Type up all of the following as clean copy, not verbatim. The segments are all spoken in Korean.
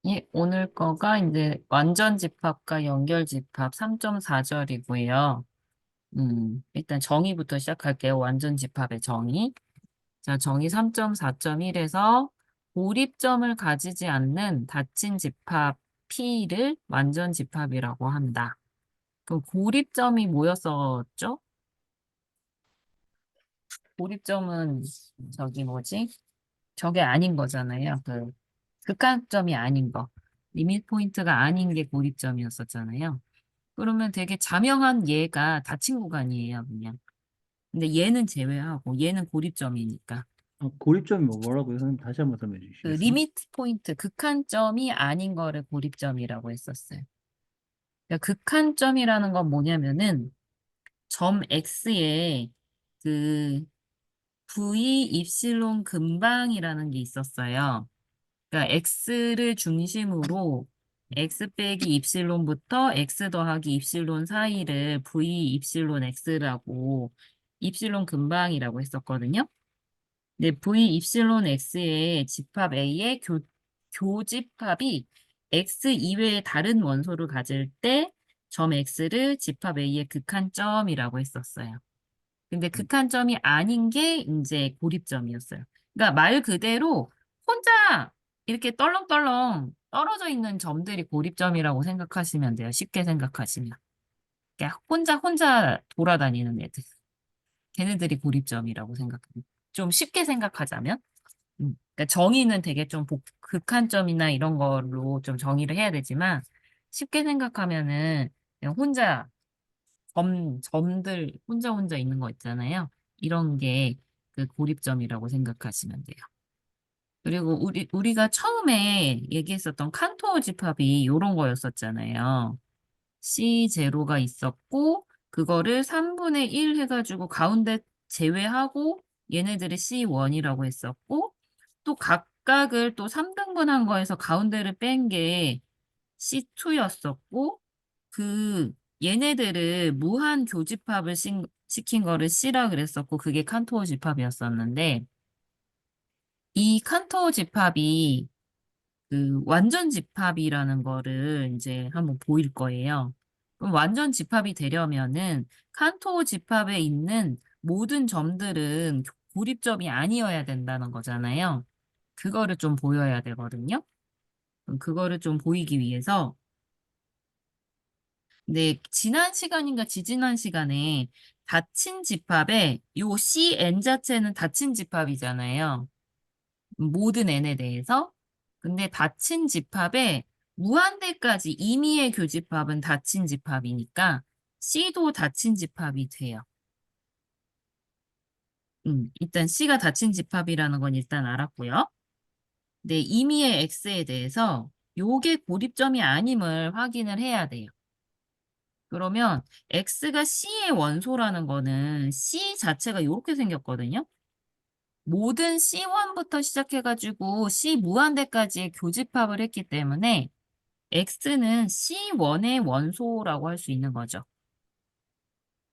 예, 오늘 거가 이제 완전 집합과 연결 집합 3.4절이고요. 일단 정의부터 시작할게요. 완전 집합의 정의. 자, 정의 3.4.1에서 고립점을 가지지 않는 닫힌 집합 P를 완전 집합이라고 한다. 그럼 고립점이 뭐였었죠? 고립점은 저기 뭐지? 저게 아닌 거잖아요. 그 극한점이 아닌 거. 리밋 포인트가 아닌 게 고립점이었었잖아요. 그러면 되게 자명한 얘가 닫힌 구간이에요, 그냥. 근데 얘는 제외하고 얘는 고립점이니까. 고립점이 뭐라고요? 선생님 다시 한번 설명해 그 주시겠어요? 리미트 포인트, 극한점이 아닌 거를 고립점이라고 했었어요. 그러니까 극한점이라는 건 뭐냐면은 점 X에 그 V 입실론 근방이라는 게 있었어요. 그러니까 x를 중심으로 x 빼기 입실론부터 x 더하기 입실론 사이를 v 입실론 x라고 입실론 근방이라고 했었거든요. 근데 v 입실론 x의 집합 a의 교집합이 x 이외의 다른 원소를 가질 때 점 x를 집합 a의 극한점이라고 했었어요. 근데 음, 극한점이 아닌 게 이제 고립점이었어요. 그러니까 말 그대로 혼자 이렇게 떨렁떨렁 떨어져 있는 점들이 고립점이라고 생각하시면 돼요. 쉽게 생각하시면. 그러니까 혼자 돌아다니는 애들. 걔네들이 고립점이라고 생각합니다. 좀 쉽게 생각하자면. 그러니까 정의는 되게 좀 극한점이나 이런 걸로 좀 정의를 해야 되지만 쉽게 생각하면은 그냥 혼자 점들 혼자 있는 거 있잖아요. 이런 게 그 고립점이라고 생각하시면 돼요. 그리고 우리가 처음에 얘기했었던 칸토어 집합이 이런 거였었잖아요. C0가 있었고, 그거를 3분의 1 해가지고 가운데 제외하고, 얘네들이 C1이라고 했었고, 또 각각을 또 3등분한 거에서 가운데를 뺀 게 C2였었고, 그 얘네들을 무한 교집합을 시킨 거를 C라 그랬었고, 그게 칸토어 집합이었었는데, 이 칸토어 집합이 그 완전 집합이라는 거를 이제 한번 보일 거예요. 그럼 완전 집합이 되려면은 칸토어 집합에 있는 모든 점들은 고립점이 아니어야 된다는 거잖아요. 그거를 좀 보여야 되거든요. 그럼 그거를 좀 보이기 위해서 네, 지난 시간인가 지지난 시간에 닫힌 집합에 요 CN 자체는 닫힌 집합이잖아요. 모든 n에 대해서. 근데 닫힌 집합에 무한대까지 임의의 교집합은 닫힌 집합이니까 C도 닫힌 집합이 돼요. 일단 C가 닫힌 집합이라는 건 일단 알았고요. 네, 임의의 X에 대해서 요게 고립점이 아님을 확인을 해야 돼요. 그러면 X가 C의 원소라는 거는 C 자체가 이렇게 생겼거든요. 모든 C1부터 시작해가지고 C 무한대까지의 교집합을 했기 때문에 X는 C1의 원소라고 할 수 있는 거죠.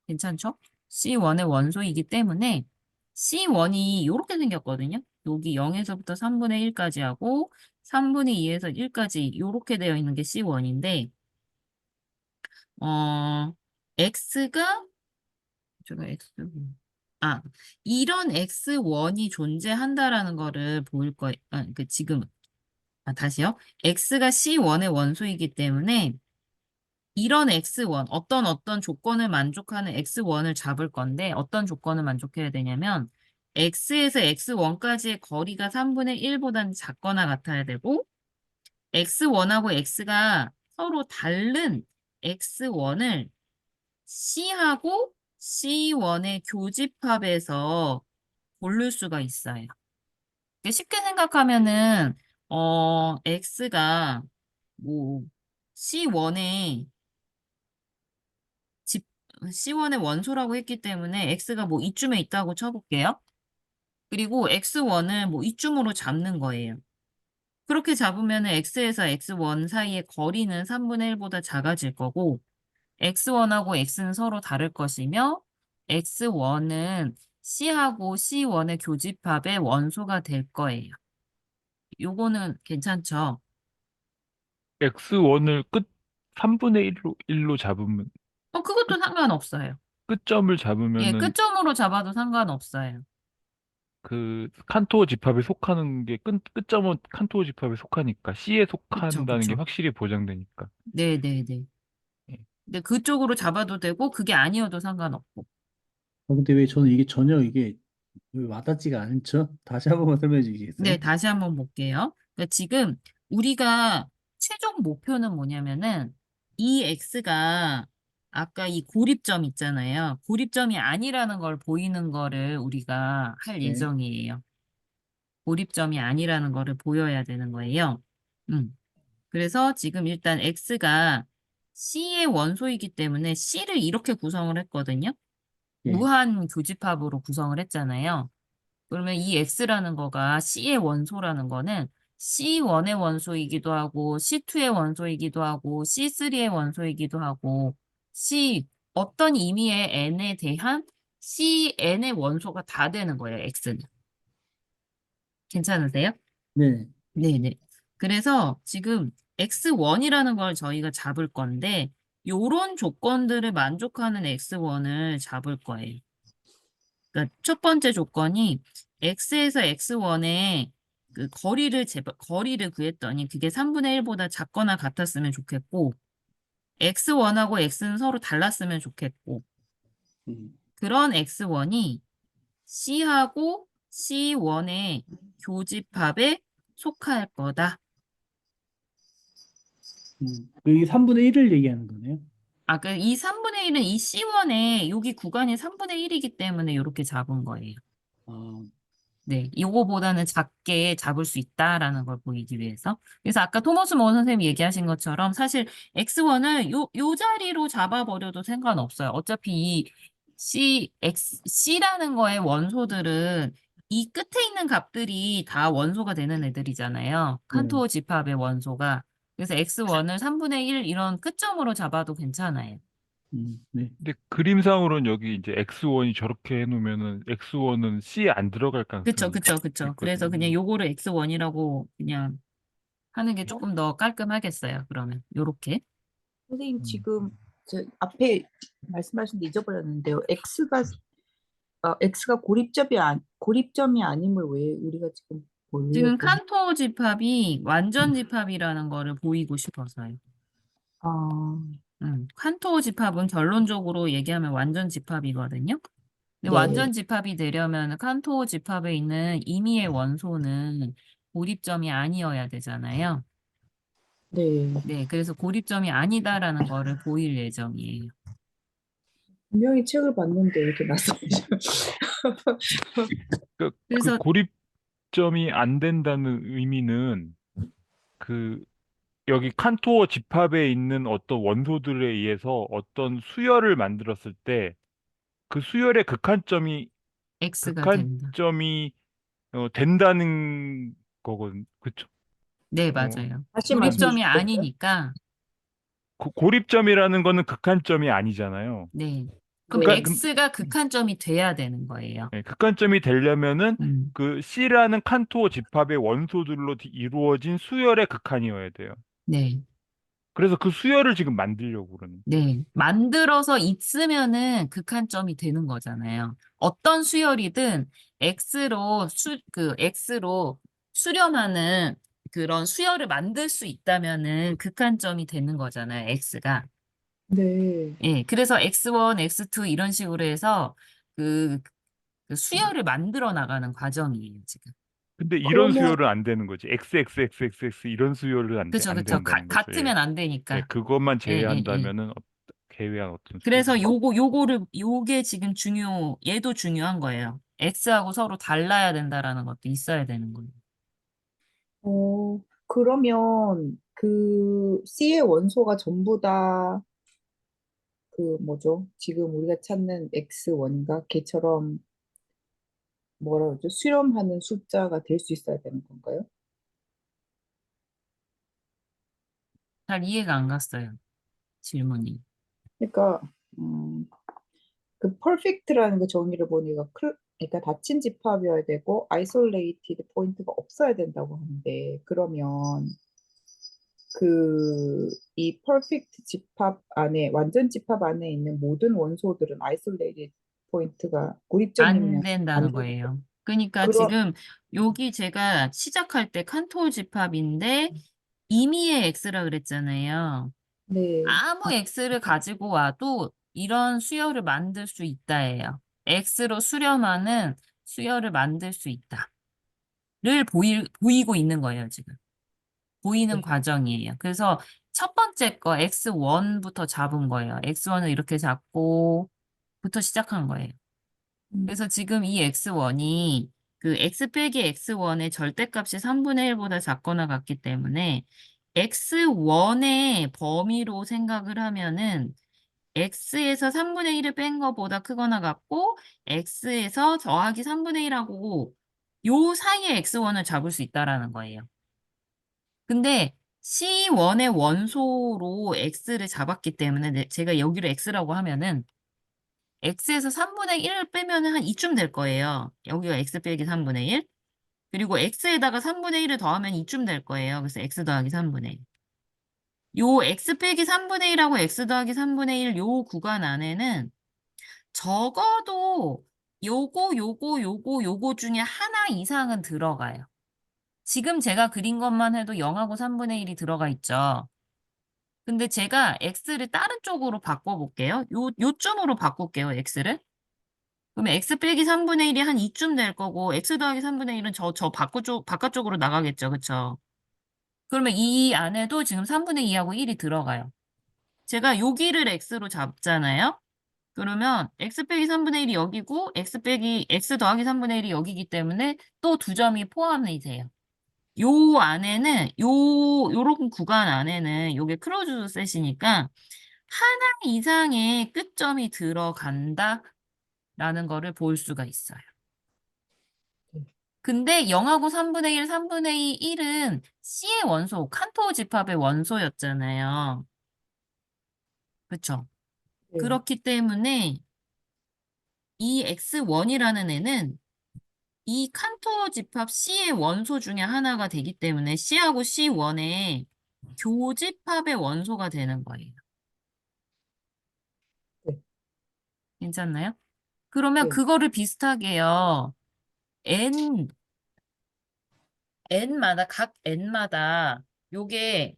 괜찮죠? C1의 원소이기 때문에 C1이 이렇게 생겼거든요. 여기 0에서부터 3분의 1까지 하고 3분의 2에서 1까지 이렇게 되어 있는 게 C1인데 X가 제가 아, 이런 X1이 존재한다라는 거를 보일 거예요. 지금 다시요. X가 C1의 원소이기 때문에 이런 X1, 어떤 조건을 만족하는 X1을 잡을 건데 어떤 조건을 만족해야 되냐면 X에서 X1까지의 거리가 3분의 1보다는 작거나 같아야 되고 X1하고 X가 서로 다른 X1을 C하고 C1의 교집합에서 고를 수가 있어요. 쉽게 생각하면은 X가 뭐 C1의 집 C1의 원소라고 했기 때문에 X가 뭐 이쯤에 있다고 쳐볼게요. 그리고 X1을 뭐 이쯤으로 잡는 거예요. 그렇게 잡으면 X에서 X1 사이의 거리는 3분의 1보다 작아질 거고 X1하고 X는 서로 다를 것이며 X1은 C하고 C1의 교집합의 원소가 될 거예요. 요거는 괜찮죠? X1을 끝 3분의 1로 잡으면, 끝, 그것도 상관없어요. 끝점을 예, 잡으면은 끝점으로 잡아도 상관없어요. 그 칸토어 집합에 속하는 게 끝점은 칸토어 집합에 속하니까 C에 그쵸, 속한다는 게 그쵸. 확실히 보장되니까. 네네네. 예. 근데 그쪽으로 잡아도 되고, 그게 아니어도 상관없고. 근데 왜 저는 이게 전혀 이게 왜 와닿지가 않죠? 다시 한 번만 설명해 네, 주시겠어요? 다시 한번 볼게요. 그러니까 지금 우리가 최종 목표는 뭐냐면은 이 x가 아까 이 고립점 있잖아요. 고립점이 아니라는 걸 보이는 거를 우리가 할 네. 예정이에요. 고립점이 아니라는 거를 보여야 되는 거예요. 그래서 지금 일단 x가 c의 원소이기 때문에 c를 이렇게 구성을 했거든요. 예. 무한 교집합으로 구성을 했잖아요. 그러면 이 x라는 거가 c의 원소라는 거는 C1의 원소이기도 하고 C2의 원소이기도 하고 C3의 원소이기도 하고 C 어떤 의미의 n에 대한 Cn의 원소가 다 되는 거예요, x는. 괜찮으세요? 네. 네네. 그래서 지금 x1이라는 걸 저희가 잡을 건데 요런 조건들을 만족하는 x1을 잡을 거예요. 그러니까 첫 번째 조건이 x에서 x1의 그 거리를 구했더니 그게 3분의 1보다 작거나 같았으면 좋겠고 x1하고 x는 서로 달랐으면 좋겠고 음. 그런 x1이 c하고 c1의 교집합에 속할 거다. 이게 3분의 1을 얘기하는 거네요. 이 3분의 1은 이 c1의 여기 구간이 3분의 1이기 때문에 이렇게 잡은 거예요. 아, 네, 요거보다는 작게 잡을 수 있다라는 걸 보이기 위해서. 그래서 아까 토머스 모 선생님이 얘기하신 것처럼 사실 X1을 요 자리로 잡아버려도 상관없어요. 어차피 이 C라는 거의 원소들은 이 끝에 있는 값들이 다 원소가 되는 애들이잖아요. 네. 칸토어 집합의 원소가. 그래서 X1을 3분의 1 이런 끝점으로 잡아도 괜찮아요. 네. 근데 그림상으로는 여기 이제 X1이 저렇게 해놓으면은 X1은 C에 안 들어갈 그쵸, 가능성이 그쵸, 그쵸. 그래서 있거든요. 그냥 요거를 X1이라고 그냥 하는 게 조금 더 깔끔하겠어요. 그러면 요렇게. 선생님 음. 지금 저 앞에 말씀하신 데 잊어버렸는데요. X가 고립점이 아님을 왜 우리가 지금 지금 보려고? 칸토 집합이 완전 집합이라는 거를 보이고 싶어서요. 아, 칸토 집합은 결론적으로 얘기하면 완전 집합이거든요. 근데 네, 완전 집합이 되려면 칸토 집합에 있는 임의의 원소는 고립점이 아니어야 되잖아요. 네. 네, 그래서 고립점이 아니다라는 거를 보일 예정이에요. 분명히 책을 봤는데 이렇게 낯설죠. 그 그래서 고립점이 안 된다는 의미는 그 여기 칸토어 집합에 있는 어떤 원소들에 의해서 어떤 수열을 만들었을 때 그 수열의 X가 된다. 극한점이 된다는 거거든. 그쵸? 네, 어, 맞아요. 다시 말씀해 고립점이 주시겠어요? 아니니까, 고립점이라는 거는 극한점이 아니잖아요. 네. 그럼 네. X가 극한점이 돼야 되는 거예요. 극한점이 되려면은 음. 그 C라는 칸토어 집합의 원소들로 이루어진 수열의 극한이어야 돼요. 네. 그래서 그 수열을 지금 만들려고 그러는. 네. 만들어서 있으면은 극한점이 되는 거잖아요. 어떤 수열이든 X로 수렴하는 그런 수열을 만들 수 있다면은 극한점이 되는 거잖아요, X가. 네. 예. 그래서 X1, X2 이런 식으로 해서 그, 그 수열을 만들어 나가는 과정이에요, 지금. 근데 이런 그러면 수열은 안 되는 거지. XXXXX 이런 수열은 그쵸, 안 그쵸. 된다는 거죠. 예. 같으면 안 예, 되니까. 그것만 예, 예, 예. 제외한다면은 제외한 어떤 수열이. 그래서 요게 지금 얘도 중요한 거예요. X하고 서로 달라야 된다라는 것도 있어야 되는 거예요. 그러면 그 C의 원소가 전부 다 그 뭐죠? 지금 우리가 찾는 X1인가? 걔처럼 뭐라 그러죠? 수렴하는 숫자가 될 수 있어야 되는 건가요? 잘 이해가 안 갔어요. 질문이. 그러니까 음, 그 perfect라는 그 정의를 보니까 그러니까 닫힌 집합이어야 되고 isolated 포인트가 없어야 된다고 하는데 그러면 이 퍼펙트 집합 안에, 완전 집합 안에 있는 모든 원소들은 아이솔레이ted 포인트가 안 고립점이면 안 된다는 되는 거예요. 그러니까 그런, 지금 여기 제가 시작할 때 칸토 집합인데 임의의 x라 그랬잖아요. 네. 아무 x를 가지고 와도 이런 수열을 만들 수 있다예요. x로 수렴하는 수열을 만들 수 있다를 보이고 있는 거예요, 지금. 보이는 네. 과정이에요. 그래서 첫 번째 거 x1부터 잡은 거예요. x1을 이렇게 잡고 부터 시작한 거예요. 그래서 지금 이 x1이 그 x 빼기 x1의 절대값이 3분의 1보다 작거나 같기 때문에 x1의 범위로 생각을 하면은 x에서 3분의 1을 뺀 거보다 크거나 같고 x에서 더하기 3분의 1하고 요 사이에 x1을 잡을 수 있다라는 거예요. 근데 C1의 원소로 x를 잡았기 때문에 제가 여기를 x라고 하면은 x에서 3분의 1을 빼면은 한 이쯤 될 거예요. 여기가 x 빼기 3분의 1. 그리고 x에다가 3분의 1을 더하면 이쯤 될 거예요. 그래서 x 더하기 3분의 1. 요 x 빼기 3분의 1하고 x 더하기 3분의 1 요 구간 안에는 적어도 요거 중에 하나 이상은 들어가요. 지금 제가 그린 것만 해도 0하고 3분의 1이 들어가 있죠. 근데 제가 x를 다른 쪽으로 바꿔볼게요. 요쯤으로 바꿀게요, x를. 그러면 x 빼기 3분의 1이 한 이쯤 될 거고, x 더하기 3분의 1은 저 바깥쪽으로 나가겠죠. 그쵸? 그러면 이 안에도 지금 3분의 2하고 1이 들어가요. 제가 여기를 x로 잡잖아요. 그러면 x 빼기 3분의 1이 여기고, x 더하기 3분의 1이 여기기 때문에 또 두 점이 포함이 돼요. 요 안에는, 요런 구간 안에는 요게 클로즈드 셋이니까 하나 이상의 끝점이 들어간다라는 거를 볼 수가 있어요. 근데 0하고 3분의 1, 3분의 1은 C의 원소, 칸토 집합의 원소였잖아요. 그쵸? 네. 그렇기 때문에 이 X1이라는 애는 이 칸토 집합 C의 원소 중에 하나가 되기 때문에 C하고 C1의 교집합의 원소가 되는 거예요. 네. 괜찮나요? 그러면 네. 그거를 비슷하게요. 각 n마다 요게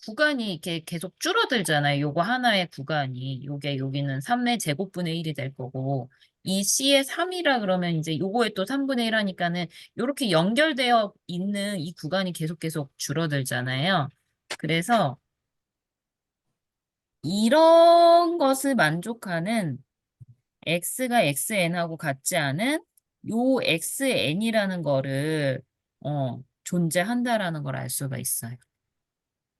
구간이 이렇게 계속 줄어들잖아요. 요거 하나의 구간이. 요게 여기는 3의 제곱분의 1이 될 거고 이 C의 3이라 그러면 이제 요거에 또 3분의 1 하니까는 요렇게 연결되어 있는 이 구간이 계속 줄어들잖아요. 그래서 이런 것을 만족하는 x가 xn하고 같지 않은 요 xn이라는 거를 존재한다라는 걸 알 수가 있어요.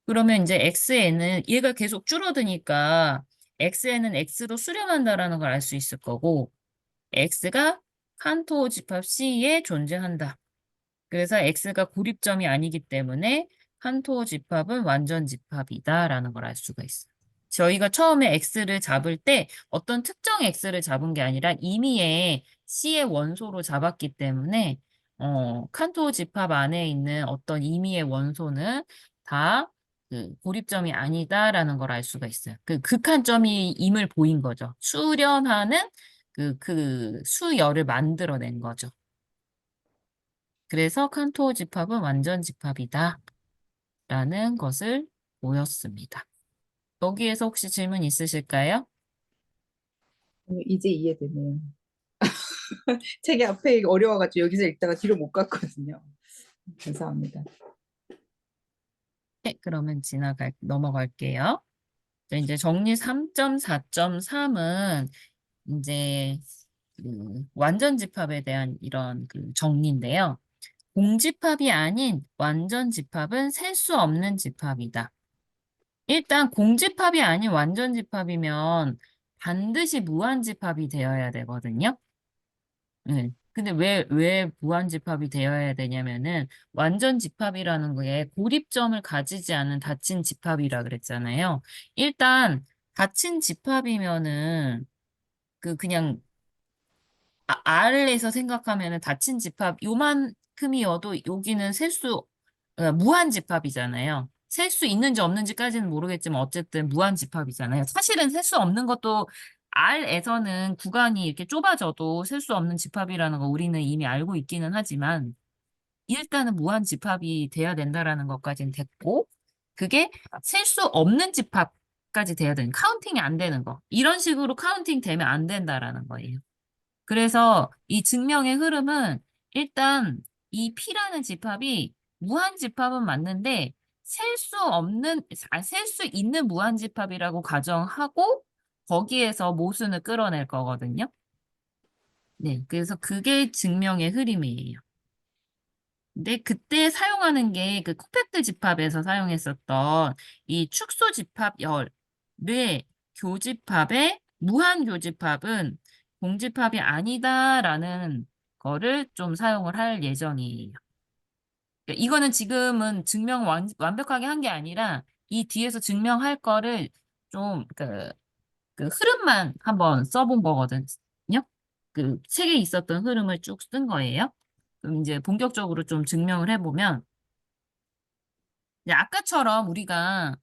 그러면 이제 xn은 얘가 계속 줄어드니까 xn은 x로 수렴한다라는 걸 알 수 있을 거고 x가 칸토 집합 C에 존재한다. 그래서 x가 고립점이 아니기 때문에 칸토 집합은 완전 집합이다라는 걸 알 수가 있어요. 저희가 처음에 x를 잡을 때 어떤 특정 x를 잡은 게 아니라 임의의 C의 원소로 잡았기 때문에 칸토 집합 안에 있는 어떤 임의의 원소는 다 그 고립점이 아니다라는 걸 알 수가 있어요. 그 극한점이 임을 보인 거죠. 수렴하는 그 수열을 만들어낸 거죠. 그래서 칸토 집합은 완전 집합이다. 라는 것을 보였습니다. 여기에서 혹시 질문 있으실까요? 이제 이해되네요. 책이 앞에 어려워가지고 여기서 읽다가 뒤로 못 갔거든요. 감사합니다. 네, 그러면 넘어갈게요. 이제 정리 3.4.3은 이제 그 완전 집합에 대한 이런 그 정리인데요. 공집합이 아닌 완전 집합은 셀 수 없는 집합이다. 일단 공집합이 아닌 완전 집합이면 반드시 무한집합이 되어야 되거든요. 네. 근데 왜 무한집합이 되어야 되냐면은 완전 집합이라는 게 고립점을 가지지 않은 닫힌 집합이라 그랬잖아요. 일단 닫힌 집합이면은 그냥 R에서 생각하면은 닫힌 집합 요만큼이어도 여기는 무한집합이잖아요. 셀 수 있는지 없는지까지는 모르겠지만 어쨌든 무한집합이잖아요. 사실은 셀 수 없는 것도 R에서는 구간이 이렇게 좁아져도 셀 수 없는 집합이라는 거 우리는 이미 알고 있기는 하지만 일단은 무한집합이 돼야 된다라는 것까지는 됐고 그게 셀 수 없는 집합까지 돼야 되는 카운팅이 안 되는 거. 이런 식으로 카운팅 되면 안 된다라는 거예요. 그래서 이 증명의 흐름은 일단 이 P라는 집합이 무한집합은 맞는데 셀 수 있는 무한집합이라고 가정하고 거기에서 모순을 끌어낼 거거든요. 네, 그래서 그게 증명의 흐름이에요. 근데 그때 사용하는 게 그 코펙트 집합에서 사용했었던 이 축소 집합열의 교집합의 무한 교집합은 공집합이 아니다라는 거를 좀 사용을 할 예정이에요. 그러니까 이거는 지금은 증명 완벽하게 한 게 아니라 이 뒤에서 증명할 거를 좀 그 흐름만 한번 써본 거거든요. 그 책에 있었던 흐름을 쭉 쓴 거예요. 그럼 이제 본격적으로 좀 증명을 해보면 이제 아까처럼 우리가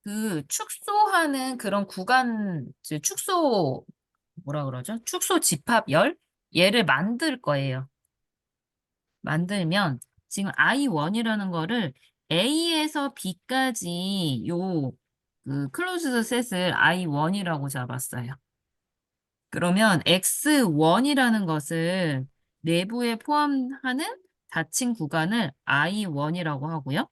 그 축소하는 그런 구간, 이제 축소 뭐라 그러죠? 축소 집합열 얘를 만들 거예요. 만들면 지금 I1이라는 거를 A에서 B까지 요 그 클로즈드 셋을 I1이라고 잡았어요. 그러면 X1이라는 것을 내부에 포함하는 닫힌 구간을 I1이라고 하고요.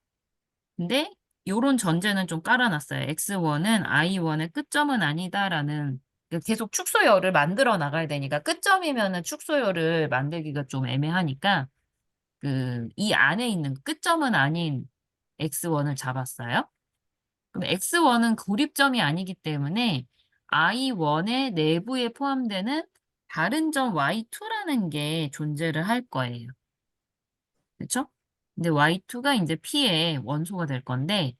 근데 요런 전제는 좀 깔아놨어요. X1은 I1의 끝점은 아니다라는 계속 축소열을 만들어 나가야 되니까 끝점이면은 축소열을 만들기가 좀 애매하니까 이 안에 있는 끝점은 아닌 X1을 잡았어요. 그럼 X1은 고립점이 아니기 때문에 I1의 내부에 포함되는 다른 점 Y2라는 게 존재를 할 거예요. 그렇죠? 근데 Y2가 이제 P의 원소가 될 건데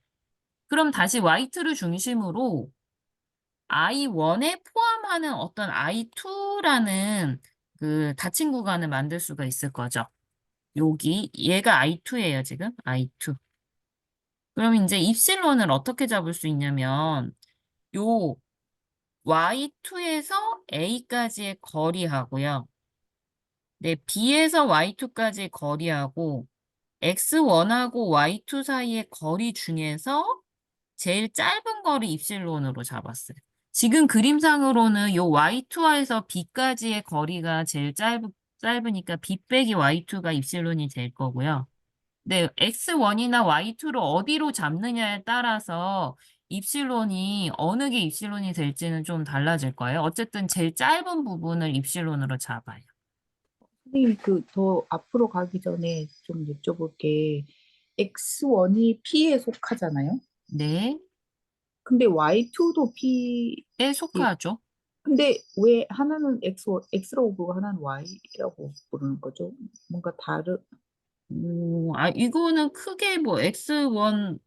그럼 다시 Y2를 중심으로 I1에 포함하는 어떤 I2라는 그 닫힌 구간을 만들 수가 있을 거죠. 여기 얘가 I2예요, 지금. I2. 그럼 이제 입실론을 어떻게 잡을 수 있냐면 요 Y2에서 A까지의 거리하고요. 네, B에서 Y2까지의 거리하고 X1하고 Y2 사이의 거리 중에서 제일 짧은 거리 입실론으로 잡았어요. 지금 그림상으로는 요 Y2에서 B까지의 거리가 제일 짧으니까 B 빼기 Y2가 입실론이 될 거고요. 네, X1이나 Y2를 어디로 잡느냐에 따라서 입실론이 어느 게 입실론이 될지는 좀 달라질 거예요. 어쨌든 제일 짧은 부분을 입실론으로 잡아요. 선생님, 그 더 앞으로 가기 전에 좀 여쭤볼 게 X1이 P에 속하잖아요. 네, 근데 Y2도 P, 에 속하죠. 근데 왜 하나는 X라고 부르고 하나는 Y라고 부르는 거죠? 뭔가 이거는 크게 뭐 X1,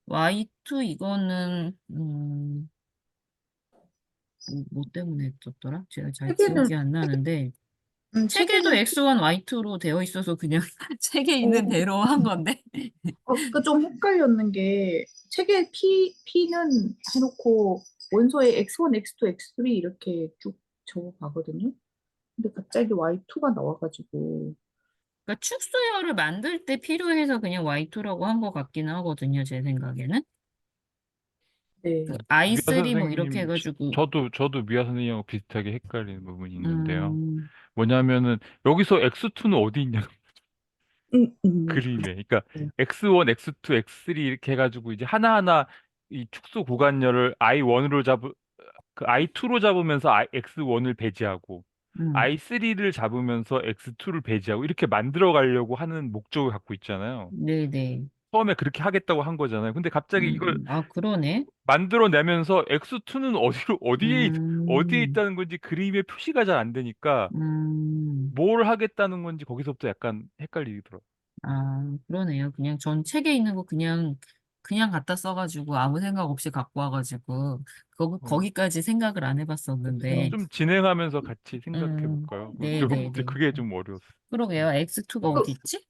Y2 이거는 뭐 때문에 했었더라? 제가 잘 책에는, 기억이 안 나는데 책에도 책에는, X1, Y2로 되어 있어서 그냥 책에 어, 있는 대로 한 건데. 그 좀 헷갈렸는 게 책에 P는 해놓고 원소에 X1, X2, X3 이렇게 쭉 적어가거든요. 근데 갑자기 Y2가 나와가지고 그러니까 축소열을 만들 때 필요해서 그냥 Y2라고 한 것 같기는 하거든요, 제 생각에는. 네. 미아 I3 뭐 이렇게 선생님, 해가지고, 저도 미아 선생님하고 비슷하게 헷갈리는 부분이 있는데요. 음, 뭐냐면은 여기서 X2는 어디 있냐 그림에. 그러니까 네. X1, X2, X3 이렇게 해가지고 이제 하나하나 이 축소 구간열을 그 I2로 잡으면서 X1을 배제하고 음, I3를 잡으면서 X2를 배제하고 이렇게 만들어 가려고 하는 목적을 갖고 있잖아요. 네네. 처음에 그렇게 하겠다고 한 거잖아요. 근데 갑자기 이걸 그러네. 만들어내면서 X2는 어디에 음, 있다는 건지 그림에 표시가 잘 안 되니까 음, 뭘 하겠다는 건지 거기서부터 약간 헷갈리더라고요. 그러네요. 그냥 전 책에 있는 거 그냥 그냥 갖다 써가지고 아무 생각 없이 갖고 와가지고 거기까지 생각을 안 해봤었는데 좀 진행하면서 같이 생각해 음, 볼까요? 네, 네, 이제 네. 그게 좀 어려웠어요. 그러게요. X2가 어디 있지?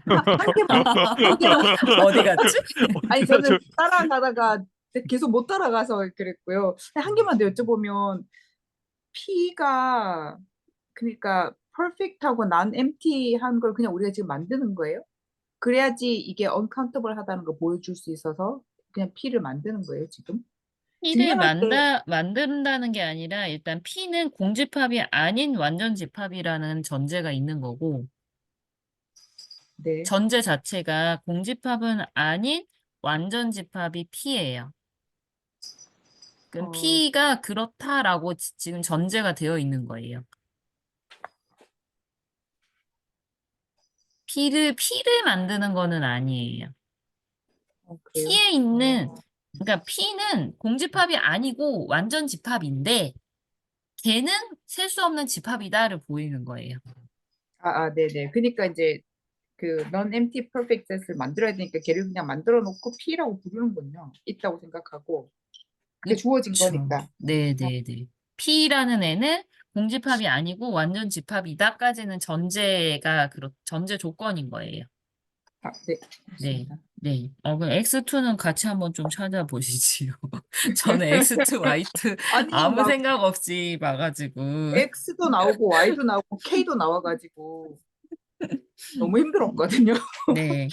한 개만 한 개만 어디 갔지? 아니 저는 따라가다가 계속 못 따라가서 그랬고요. 한 개만 더 여쭤보면 P가 그러니까 perfect하고 non-empty한 걸 그냥 우리가 지금 만드는 거예요? 그래야지 이게 uncountable하다는 걸 보여줄 수 있어서 그냥 P를 만드는 거예요, 지금? P를 증명할 때 만든다는 게 아니라 일단 P는 공집합이 아닌 완전 집합이라는 전제가 있는 거고 네. 전제 자체가 공집합은 아닌 완전 집합이 P예요. 그럼 어, P가 그렇다라고 지금 전제가 되어 있는 거예요. P를 만드는 거는 아니에요. 그래요? P에 있는, 그러니까 P는 공집합이 아니고 완전 집합인데, 걔는 셀 수 없는 집합이다를 보이는 거예요. 네네. 그러니까 이제 그 non-empty perfect set을 만들어야 되니까 걔를 그냥 만들어 놓고 P라고 부르는군요. 있다고 생각하고 그게 주어진 그쵸. 거니까. 네네네. P라는 애는 공집합이 아니고 완전 집합이다까지는 전제 조건인 거예요. 네, 네. 맞습니다. 네. 그럼 X2는 같이 한번 좀 찾아보시지요. 저는 X2, Y2 아니 아무 막 생각 없이 봐가지고. X도 나오고 Y도 나오고 K도 나와가지고 너무 힘들었거든요. 네.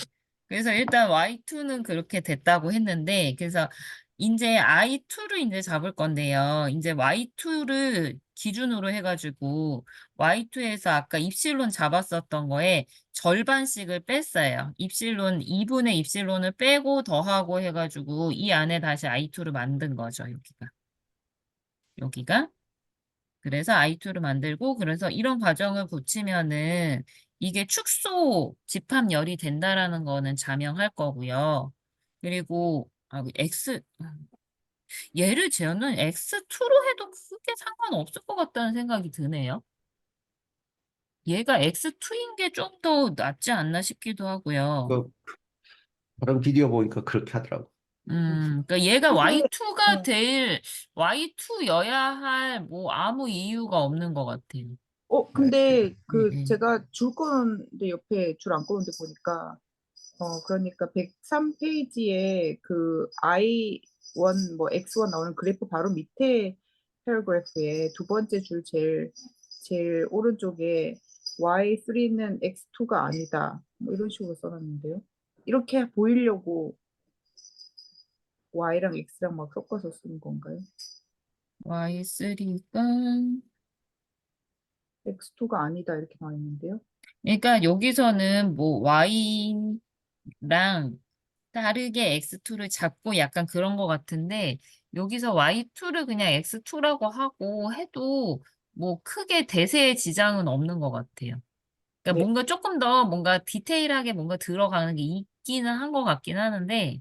그래서 일단 Y2는 그렇게 됐다고 했는데, 그래서 이제 I2를 이제 잡을 건데요. 이제 Y2를 기준으로 해가지고, Y2에서 아까 입실론 잡았었던 거에 절반씩을 뺐어요. 입실론, 2분의 입실론을 빼고 더하고 해가지고, 이 안에 다시 I2를 만든 거죠, 여기가. 여기가. 그래서 I2를 만들고, 그래서 이런 과정을 거치면은 이게 축소 집합열이 된다라는 거는 자명할 거고요. 그리고, 얘를 저는 X2로 해도 크게 상관없을 것 같다는 생각이 드네요. 얘가 X2인 게 좀 더 낫지 않나 싶기도 하고요. 그 다른 비디오 보니까 그렇게 하더라고. 그러니까 얘가 근데 Y2가 될, Y2여야 할 뭐 아무 이유가 없는 것 같아요. 네. 근데 네, 그 네. 제가 줄 거는데 옆에 줄 안 거는데 보니까 그러니까 103페이지에 그 I1 뭐 X1 나오는 그래프 바로 밑에 패러그래프에 두 번째 줄 제일 오른쪽에 Y3는 X2가 아니다. 뭐 이런 식으로 써놨는데요. 이렇게 보이려고 Y랑 X랑 막 섞어서 쓰는 건가요? Y3가 X2가 아니다 이렇게 나와 있는데요. 그러니까 여기서는 뭐 Y랑 다르게 X2를 잡고 약간 그런 것 같은데 여기서 Y2를 그냥 X2라고 하고 해도 뭐 크게 대세의 지장은 없는 것 같아요. 그러니까 네. 뭔가 조금 더 뭔가 디테일하게 뭔가 들어가는 게 있기는 한 것 같긴 하는데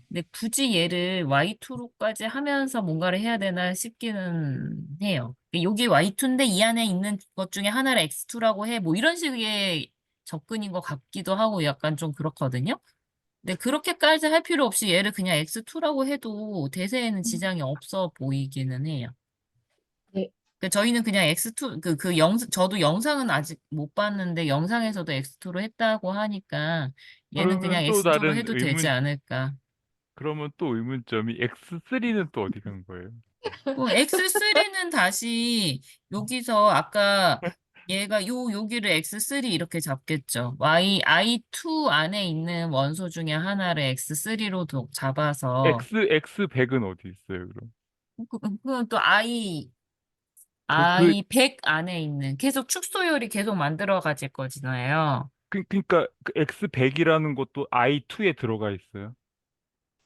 근데 굳이 얘를 Y2로까지 하면서 뭔가를 해야 되나 싶기는 해요. 여기 Y2인데 이 안에 있는 것 중에 하나를 X2라고 해. 뭐 이런 식의 접근인 것 같기도 하고 약간 좀 그렇거든요. 근데 그렇게까지 할 필요 없이 얘를 그냥 X2라고 해도 대세에는 지장이 없어 보이기는 해요. 네. 저희는 그냥 X2, 저도 영상은 아직 못 봤는데 영상에서도 X2로 했다고 하니까 얘는 그러면 그냥 또 X2로 다른 해도 되지 않을까. 그러면 또 의문점이 X3는 또 어디 간 거예요? X3는 다시 여기서 아까 얘가 여기를 X3 이렇게 잡겠죠. I2 안에 있는 원소 중에 하나를 X3로 잡아서 X100은 어디 있어요, 그럼? 그건 또 그, I100 안에 있는 계속 축소율이 계속 만들어 가질 거잖아요. 그러니까 그 X100이라는 것도 I2에 들어가 있어요.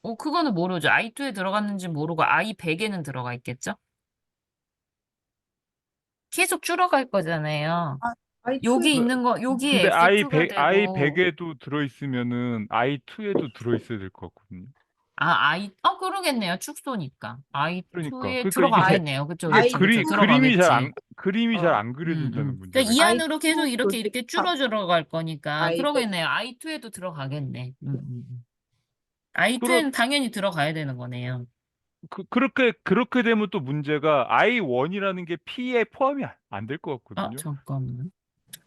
그거는 모르죠. I2에 들어갔는지 모르고 I100에는 들어가 있겠죠? 계속 줄어갈 거잖아요. I2에 여기 그, 있는 거, 여기에 근데 X2가 I100, 되고, I100에도 들어있으면은 I2에도 들어있어야 될 것 같거든요. 그러겠네요. 축소니까. I2에 그러니까 이게 들어가겠네요. 그쵸, 이게 그쵸, 그쵸. I2 들어가겠지. 그림이 잘 어, 안 그려진다는 그러니까 문제가 이 있어요. 안으로 계속 I2 이렇게 이렇게 줄어 들어갈 거니까. I100 그러겠네요. I2에도 들어가겠네. 그렇, I2에는 당연히 들어가야 되는 거네요. 그렇게 되면 또 문제가 I1이라는 게 P에 포함이 안 될 것 아, 같거든요. 잠깐만.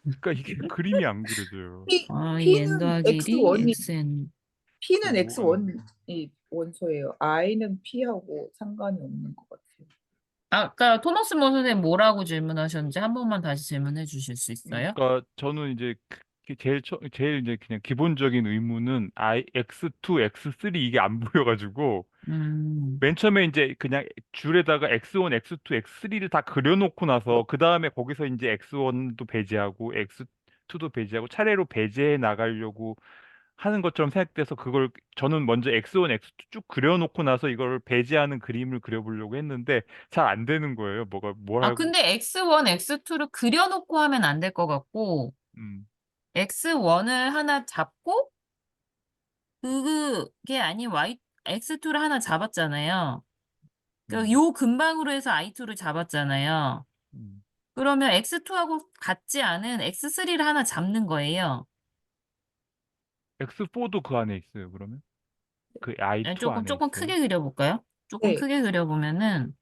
그러니까 이게 그림이 안 그려져요. IN P는 더하기 1이 X1이 XN. P는 뭐, X1이 원소예요. I는 P하고 상관이 없는 것 같아요. 아까 토머스 모 선생님 뭐라고 질문하셨는지 한 번만 다시 질문해 주실 수 있어요? 그러니까 저는 이제 제일 이제 그냥 기본적인 의문은 X2, X3 이게 안 보여가지고 음, 맨 처음에 이제 그냥 줄에다가 X1, X2, X3를 다 그려놓고 나서 그 다음에 거기서 이제 X1도 배제하고 X2도 배제하고 차례로 배제해 나가려고 하는 것처럼 생각돼서 그걸 저는 먼저 X1, X2 쭉 그려놓고 나서 이걸 배제하는 그림을 그려보려고 했는데 잘 안 되는 거예요. 뭘 아, 하고 근데 X1, X2를 그려놓고 하면 안 될 것 같고, 음, X1을 하나 잡고, 그게 아닌 X2를 하나 잡았잖아요. 그러니까 음, 요 근방으로 해서 I2를 잡았잖아요. 음. 그러면 X2하고 같지 않은 X3를 하나 잡는 거예요. X4도 그 안에 있어요, 그러면? 그 네, I2 안에 조금 있어요? 크게 그려볼까요? 조금 네. 크게 그려보면은,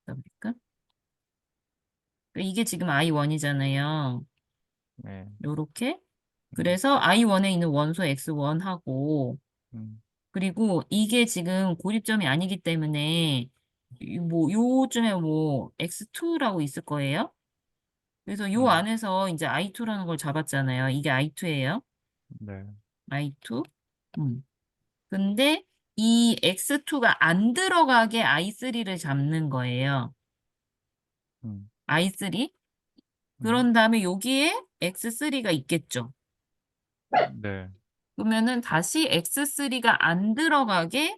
그러니까 이게 지금 I1이잖아요. 네. 요렇게. 음, 그래서 I1에 있는 원소 X1하고, 음, 그리고 이게 지금 고립점이 아니기 때문에, 뭐, 요쯤에 뭐, X2라고 있을 거예요. 그래서 요 음, 안에서 이제 I2라는 걸 잡았잖아요. 이게 I2예요. 네. I2. 근데 이 X2가 안 들어가게 I3를 잡는 거예요. 음, I3. 음, 그런 다음에 여기에 X3가 있겠죠. 네. 그러면은 다시 X3가 안 들어가게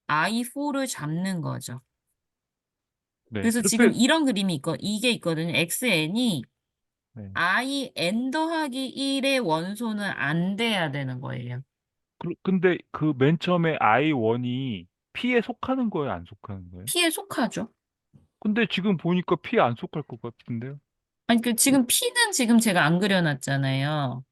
I4를 잡는 거죠. 네. 그래서 지금 그렇게, 이런 그림이 이게 있거든요. XN이 네. IN 더하기 1의 원소는 안 돼야 되는 거예요. 근데 그 맨 처음에 I1이 P에 속하는 거예요, 안 속하는 거예요? P에 속하죠. 근데 지금 보니까 P에 안 속할 것 같은데요? 아니, 지금 P는 지금 제가 안 그려놨잖아요.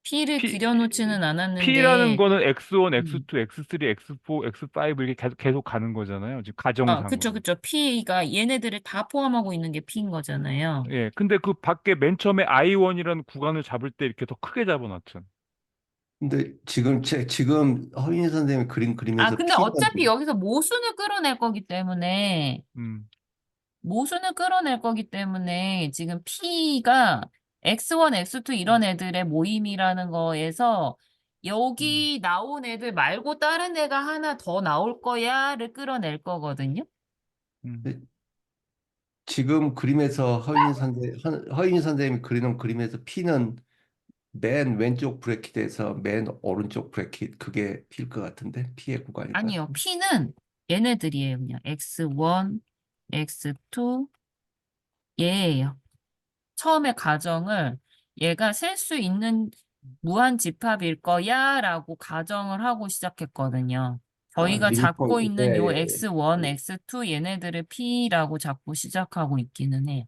P를 P, 그려놓지는 P라는 않았는데, 거는 X1, 음. X2, X3, X4, X5 이렇게 계속 가는 거잖아요. 지금 가정상으로. 그쵸. P가 얘네들을 다 포함하고 있는 게 P인 거잖아요. 예. 근데 그 밖에 맨 처음에 I1이라는 구간을 잡을 때 이렇게 더 크게 잡아놨죠. 근데 지금 허윤희 선생님이 그린 그림에서 근데 P가 어차피 여기서 모순을 끌어낼 거기 때문에, 음, 지금 P가 X1, X2 이런 애들의 모임이라는 거에서 음, 여기 나온 애들 말고 다른 애가 하나 더 나올 거야를 끌어낼 거거든요. 음, 근데 지금 그림에서 허윤희 선생님이 그리는 그림에서 P는 맨 왼쪽 브래킷에서 맨 오른쪽 브래킷 그게 P일 것 같은데 P의 구간일 것 아니요. 같은데. P는 얘네들이에요. 그냥 X1, X2 얘예요. 처음에 가정을 얘가 셀 수 있는 무한 집합일 거야 라고 가정을 하고 시작했거든요. 저희가 리미트 잡고 포인트. 있는 예, 요 예, X1, 예. X2 얘네들을 P라고 잡고 시작하고 있기는 해요.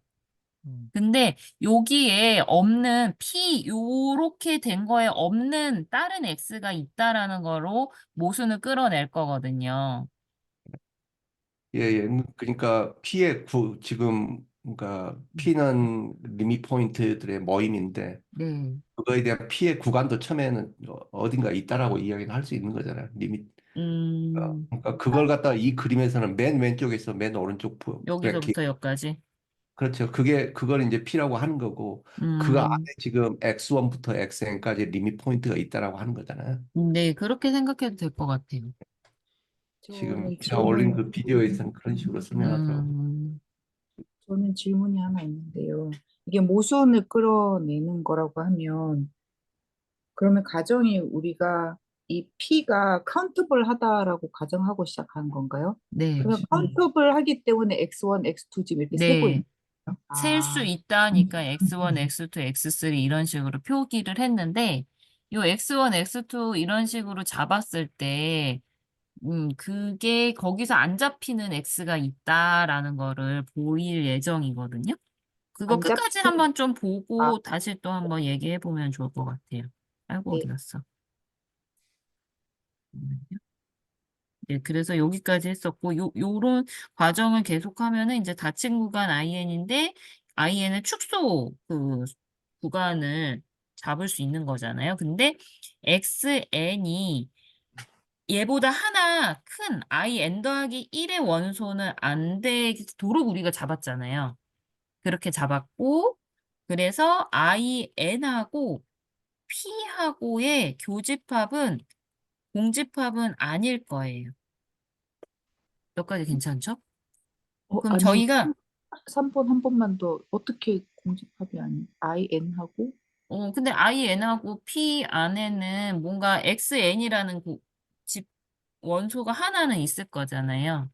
음, 근데 여기에 없는 P 요렇게 된 거에 없는 다른 X가 있다라는 거로 모순을 끌어낼 거거든요. 예, 예. 그러니까 지금 그러니까 P는 리미트 포인트들의 모임인데 네. 그거에 대한 피해 구간도 처음에는 어딘가 있다라고 이야기를 할 수 있는 거잖아요. 음, 그러니까 그걸 갖다 이 그림에서는 맨 왼쪽에서 맨 오른쪽 브레이크. 여기서부터 여기까지. 그렇죠. 그걸 이제 P라고 하는 거고 그 안에 음. 지금 X1부터 XN까지 리밋 포인트가 있다라고 하는 거잖아요. 네, 그렇게 생각해도 될 것 같아요. 지금 저는 제가 올린 질문이, 그 비디오에서는 그런 식으로 설명하더라고요. 음, 저는 질문이 하나 있는데요. 이게 모순을 끌어내는 거라고 하면, 그러면 가정이 우리가 이 P가 카운터블 하다라고 가정하고 시작하는 건가요? 네, 그러면 카운터블 하기 때문에 X1, X2 지금 이렇게 세고 있는 네. 거예요? 셀 수 있다니까 X1, X2, X3 이런 식으로 표기를 했는데, 요 X1, X2 이런 식으로 잡았을 때, 그게 거기서 안 잡히는 X가 있다라는 거를 보일 예정이거든요. 그거 안 끝까지 잡히는, 한번 좀 아, 보고 다시 또 한번 얘기해 보면 좋을 것 같아요. 아이고, 어디 네. 갔어? 예, 그래서 여기까지 했었고, 요런 과정을 계속하면은 이제 닫힌 구간 IN인데, IN의 축소 그 구간을 잡을 수 있는 거잖아요. 근데 XN이 얘보다 하나 큰 IN 더하기 1의 원소는 안 되도록 우리가 잡았잖아요. 그렇게 잡았고, 그래서 IN하고 P하고의 교집합은 공집합은 아닐 거예요. 여기까지 괜찮죠? 그럼 아니, 저희가 3번 한 번만 더 어떻게 공집합이 아니 IN하고 근데 IN하고 P 안에는 뭔가 XN이라는 집 원소가 하나는 있을 거잖아요.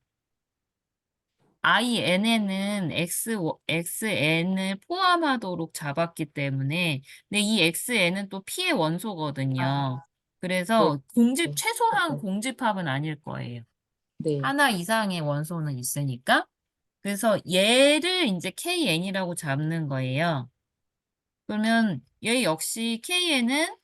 IN에는 XN을 포함하도록 잡았기 때문에, 근데 이 XN은 또 P의 원소거든요. 네, 그래서 네, 최소한 공집합은 아닐 거예요. 네. 하나 이상의 원소는 있으니까. 그래서 얘를 이제 KN이라고 잡는 거예요. 그러면 얘 역시 KN은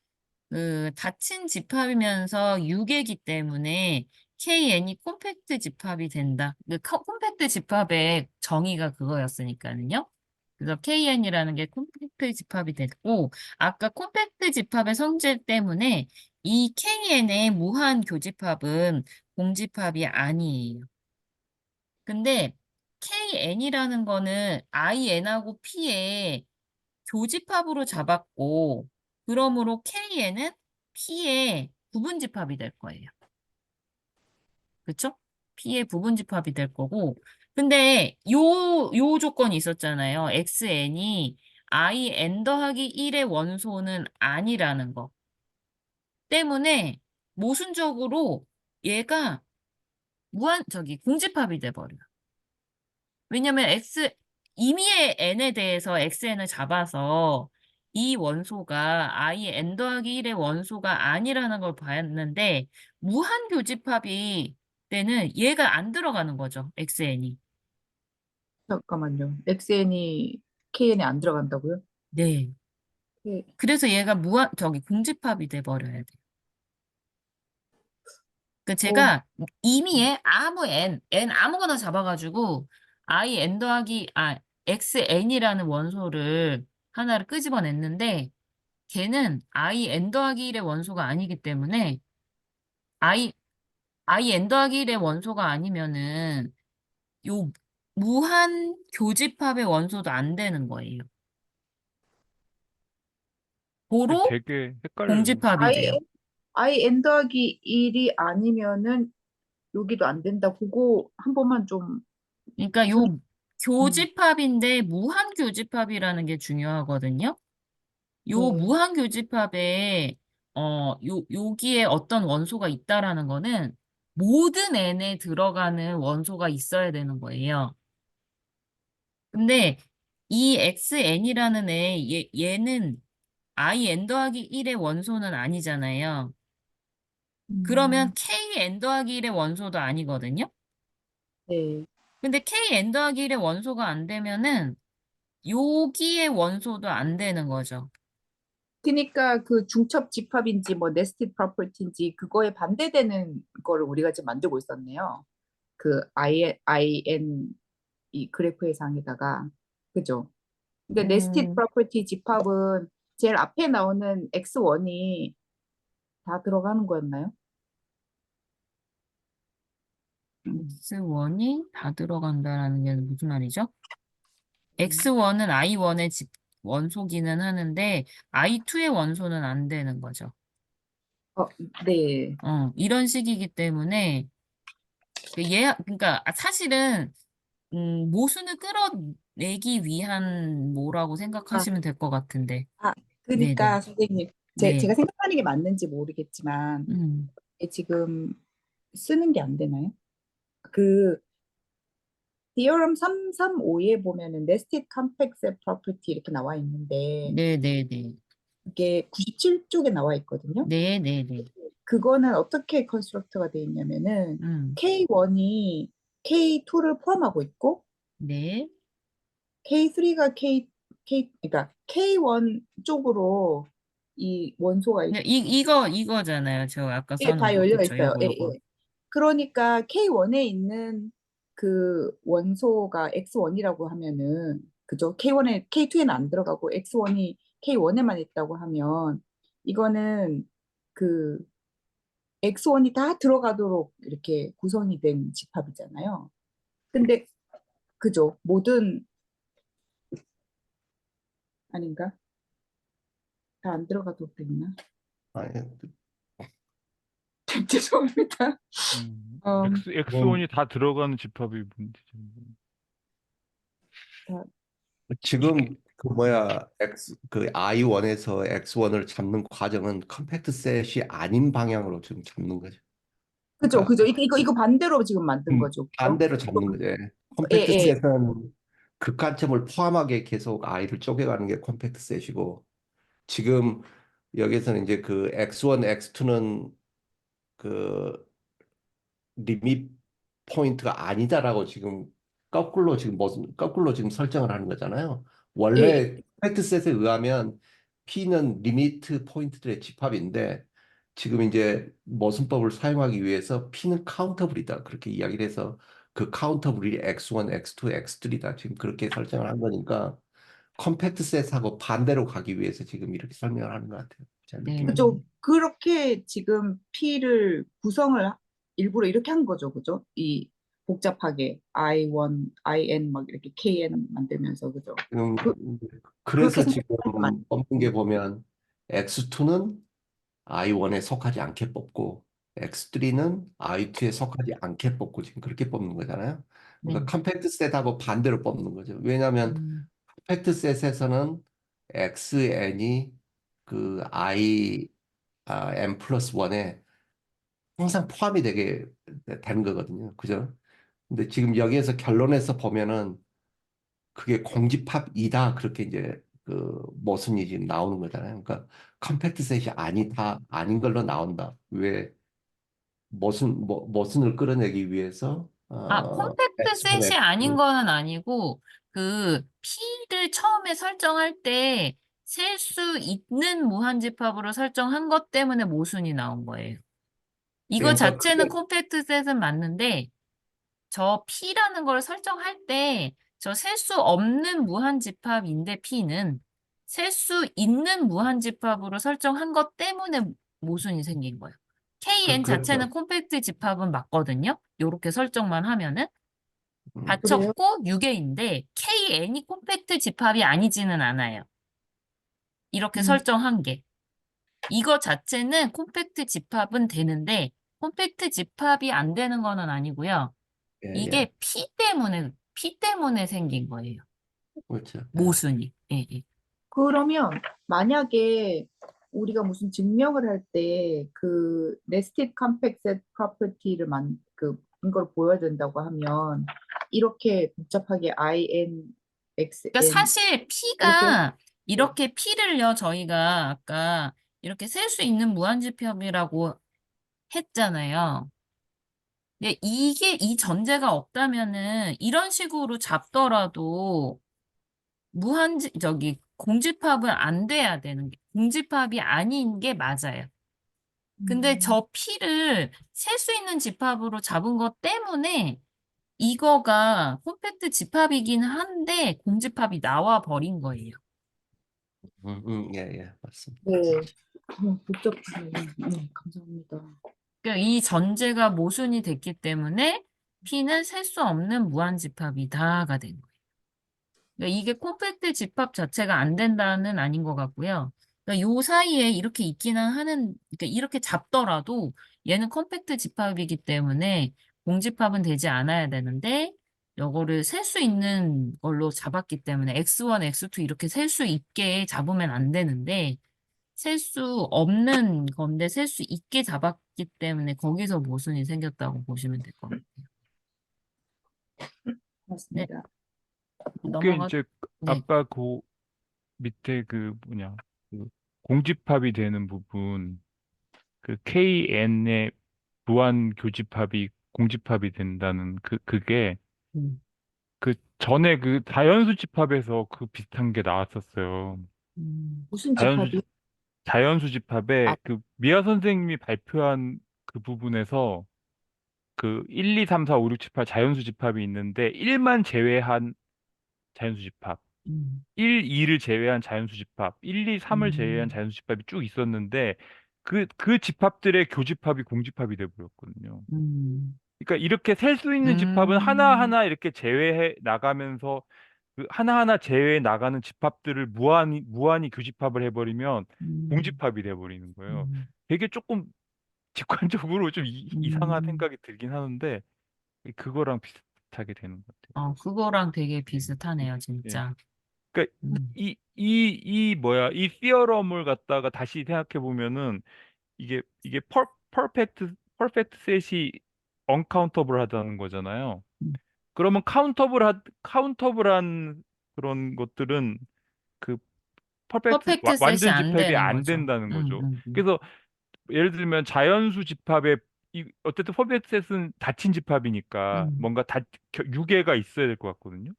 그 닫힌 집합이면서 유계이기 때문에 KN이 콤팩트 집합이 된다. 콤팩트 집합의 정의가 그거였으니까요. 그래서 KN이라는 게 콤팩트 집합이 됐고, 아까 콤팩트 집합의 성질 때문에 이 KN의 무한 교집합은 공집합이 아니에요. 근데 KN이라는 거는 IN하고 P의 교집합으로 잡았고, 그러므로 K에는 P의 부분집합이 될 거예요. 그쵸? P의 부분집합이 될 거고, 근데 요 조건이 있었잖아요. XN이 IN 더하기 1의 원소는 아니라는 거 때문에 모순적으로 얘가 공집합이 돼버려요. 왜냐면 임의의 n에 대해서 xn을 잡아서 이 원소가 i n 더하기 1의 원소가 아니라는 걸 봤는데 무한 교집합이 때는 얘가 안 들어가는 거죠. xn이. 잠깐만요. XN이 KN에 안 들어간다고요? 네. 네. 그래서 얘가 공집합이 돼 버려야 돼요. 그 어, 제가 임의의 아무 n 아무거나 잡아가지고 xn이라는 원소를 하나를 끄집어냈는데 걔는 n 더하기 1의 원소가 아니기 때문에 i n 더하기 1의 원소가 아니면은 요 무한 교집합의 원소도 안 되는 거예요. 고로 되게 헷갈려요. 공집합이 돼요. IN 더하기 1이 아니면은 여기도 안 된다. 그거 한 번만 좀 그러니까 설- 요 교집합인데 무한 교집합이라는 게 중요하거든요. 요 네. 무한 교집합에 여기에 어떤 원소가 있다라는 거는 모든 n에 들어가는 원소가 있어야 되는 거예요. 근데 이 xn이라는 얘는 in 더하기 1의 원소는 아니잖아요. 그러면 kn 더하기 1의 원소도 아니거든요. 네. 근데 kn 더하기 1의 원소가 안 되면은 여기의 원소도 안 되는 거죠. 그러니까 그 중첩 집합인지 뭐 네스티드 프로퍼티인지 그거에 반대되는 거를 우리가 지금 만들고 있었네요. 그 IN 이 그래프의 상에다가 그죠? 근데 네스티드 음, 프로퍼티 집합은 제일 앞에 나오는 X1이 다 들어가는 거였나요? X1이 다 들어간다라는 게 무슨 말이죠? X1은 I1의 원소기는 하는데 I2의 원소는 안 되는 거죠. 어, 네. 이런 식이기 때문에 그러니까 사실은 모순을 끌어내기 위한 뭐라고 아, 생각하시면 될 것 같은데. 네네. 그러니까 선생님, 네. 제가 생각하는 게 맞는지 모르겠지만 음. 이게 지금 쓰는 게 안 되나요? 그 디어럼 335에 보면은 nested complex property 이렇게 나와 있는데 네네네. 이게 97쪽에 나와 있거든요. 네네네. 그거는 어떻게 컨스트럭트가 되어 있냐면은 음. K1이 K2를 포함하고 있고 네. K3가 그러니까 K1 쪽으로 이 원소가 네, 이렇게 이거잖아요. 저 아까 써놓은 다 거. 열려 그쵸? 있어요. 예, 요거. 예. 그러니까 K1에 있는 그 원소가 X1이라고 하면은, 그죠? K2에는 안 들어가고 X1이 K1에만 있다고 하면, 이거는 그 X1이 다 들어가도록 이렇게 구성이 된 집합이잖아요. 근데, 그죠? 모든, 아닌가? 다 안 들어가도록 됐나? 아니, 죄송합니다. 음, X1이 다 들어가는 집합이 문제죠. 다, 지금 그 뭐야 그 I1에서 X1을 잡는 과정은 컴팩트 셋이 아닌 방향으로 지금 잡는 거죠. 그죠? 그러니까 그죠? 이거 반대로 지금 만든 거죠. 그죠? 반대로 잡는 거죠. 예. 예, 컴팩트 예. 셋은 극한점을 포함하게 계속 I를 쪼개가는 게 컴팩트 셋이고 지금 여기서는 이제 그 X1, X2는 그 리밋 포인트가 아니다라고 지금 거꾸로 지금 설정을 하는 거잖아요. 예, 원래 팩트셋에 의하면 P는 리미트 포인트들의 집합인데 지금 이제 모순법을 사용하기 위해서 P는 카운터블이다 그렇게 이야기를 해서 그 카운터블이 X1, X2, X3다 지금 그렇게 설정을 한 거니까 컴팩트 셋하고 반대로 가기 위해서 지금 이렇게 설명을 하는 것 같아요. 제 네. 느낌에. 그죠. 그렇게 지금 P를 구성을 일부러 이렇게 한 거죠. 그죠? 이 복잡하게 I1, IN 막 이렇게 KN 만들면서 그죠? 지금 그렇게 그래서 지금 생각하는 거 같아요. 뽑는 게 보면 X2는 I1에 속하지 않게 뽑고 X3는 I2에 속하지 않게 뽑고 지금 그렇게 뽑는 거잖아요. 네. 그러니까 컴팩트 셋하고 반대로 뽑는 거죠. 왜냐하면 음, 컴팩트 셋에서는 XN이 그 N 플러스 1에 항상 포함이 되게 되는 거거든요. 그죠? 근데 지금 여기에서 결론에서 보면은 그게 공집합이다 그렇게 이제 그 모순이 지금 나오는 거잖아요. 그러니까 컴팩트 셋이 아니다 아닌 걸로 나온다. 왜 모순을 끌어내기 위해서 콤팩트 X1, 셋이 아닌 X2 거는 아니고, P를 처음에 설정할 때 셀 수 있는 무한집합으로 설정한 것 때문에 모순이 나온 거예요. 이거 그러니까 자체는 그게 콤팩트 셋은 맞는데, 저 P라는 걸 설정할 때, 저 셀 수 없는 무한집합인데 P는 셀 수 있는 무한집합으로 설정한 것 때문에 모순이 생긴 거예요. KN 자체는 그렇죠. 콤팩트 집합은 맞거든요. 요렇게 설정만 하면은. 그래요? 받쳤고 6개인데 KN이 콤팩트 집합이 아니지는 않아요. 이렇게 음, 설정한 게. 이거 자체는 콤팩트 집합은 되는데 콤팩트 집합이 안 되는 거는 아니고요. 예, 예. 이게 P 때문에 생긴 거예요. 그렇죠. 예. 모순이. 예, 예. 그러면 만약에 우리가 무슨 증명을 할 때 그 nested compact set property를 이걸 보여야 된다고 하면 이렇게 복잡하게 IN, 그러니까 XN 사실 이렇게 P가 이렇게 P를요, 저희가 아까 이렇게 셀 수 있는 무한집합이라고 했잖아요. 근데 이게 이 전제가 없다면은 이런 식으로 잡더라도 공집합은 안 돼야 되는 게 공집합이 아닌 게 맞아요. 근데 저 P를 셀 수 있는 집합으로 잡은 것 때문에 이거가 콤팩트 집합이긴 한데 공집합이 나와 버린 거예요. 예, 예, 맞습니다. 네. 복잡하네. 네, 감사합니다. 그러니까 이 전제가 모순이 됐기 때문에 P는 셀 수 없는 무한집합이다가 된 거예요. 그러니까 이게 콤팩트 집합 자체가 안 된다는 아닌 것 같고요. 그러니까 요 사이에 이렇게 있기는 하는, 그러니까 이렇게 잡더라도 얘는 콤팩트 집합이기 때문에 공집합은 되지 않아야 되는데 요거를 셀 수 있는 걸로 잡았기 때문에 X1, X2 이렇게 셀 수 있게 잡으면 안 되는데 셀 수 없는 건데 셀 수 있게 잡았기 때문에 거기서 모순이 생겼다고 보시면 될 것 같아요. 네, 맞습니다. 그게 넘어가, 이제 네. 아까 그 밑에 그 공집합이 되는 부분, 그 KN의 무한 교집합이 공집합이 된다는 그게 음, 그 전에 그 자연수 집합에서 그 비슷한 게 나왔었어요. 무슨 자연수 집합이? 자연수 아, 집합에 그 미아 선생님이 발표한 그 부분에서 그 1, 2, 3, 4, 5, 6, 7, 8 자연수 집합이 있는데 1만 제외한 자연수 집합, 음, 1, 2를 제외한 자연수 집합, 1, 2, 3을 제외한 음, 자연수 집합이 쭉 있었는데 그 집합들의 교집합이 공집합이 돼 버렸거든요. 음, 그러니까 이렇게 셀 수 있는 집합은 음, 하나하나 이렇게 제외해 나가면서 그 하나하나 제외해 나가는 집합들을 무한히 교집합을 해버리면 음, 공집합이 돼버리는 거예요. 음, 되게 조금 직관적으로 좀 이상한 음. 생각이 들긴 하는데 그거랑 비슷하게 되는 것 같아요. 그거랑 되게 예, 비슷하네요, 예. 진짜. 그러니까 음, 이 시어럼을 갖다가 다시 생각해 보면은 이게 퍼펙트 셋이 언카운터블 하다는 거잖아요. 음. 그러면 카운터블한 그런 것들은 그 퍼펙트 셋이 완전 안 집합이 되는 안 거죠. 된다는 거죠. 음. 그래서 예를 들면 자연수 집합에 어쨌든 퍼펙트 셋은 닫힌 집합이니까 음, 뭔가 유계가 있어야 될 것 같거든요.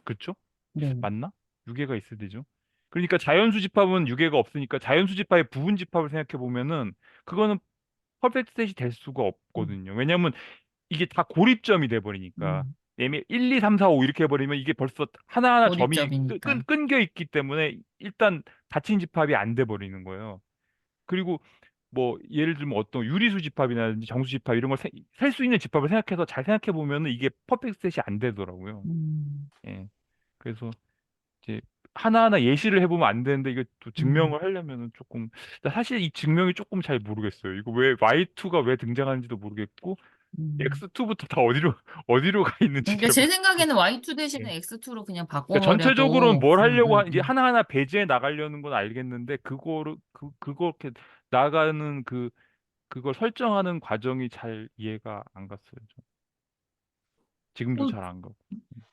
그렇죠? 네. 맞나? 유계가 있어야 되죠. 그러니까 자연수 집합은 유계가 없으니까 자연수 집합의 부분 집합을 생각해 보면은 그거는 퍼펙트 셋이 될 수가 음, 없거든요. 왜냐하면 이게 다 고립점이 돼 버리니까. 음. 1, 2, 3, 4, 5 이렇게 해버리면 이게 벌써 하나하나 점이 고립점이니까. 끊겨 있기 때문에 일단 닫힌 집합이 안 돼 버리는 거예요. 그리고 뭐 예를 들면 어떤 유리수 집합이라든지 정수 집합 이런 걸 셀 수 있는 집합을 생각해서 잘 생각해 보면은 이게 퍼펙트 셋이 안 되더라고요. 음, 예. 그래서 이제 하나하나 예시를 해보면 안 되는데 이거 또 음, 증명을 하려면은 조금 사실 이 증명이 조금 잘 모르겠어요. 이거 왜 Y2가 왜 등장하는지도 모르겠고 음. X2부터 다 어디로 가 있는지 그러니까 잘 제 모르겠고. 생각에는 Y2 예. 대신에 X2로 그냥 그러니까 전체적으로는 바꿔버려도, 뭘 하려고 이제 하나하나 배제해 나가려는 건 알겠는데 그거 이렇게 나가는 그걸 설정하는 과정이 잘 이해가 안 갔어요. 지금도 어, 잘 안 가고.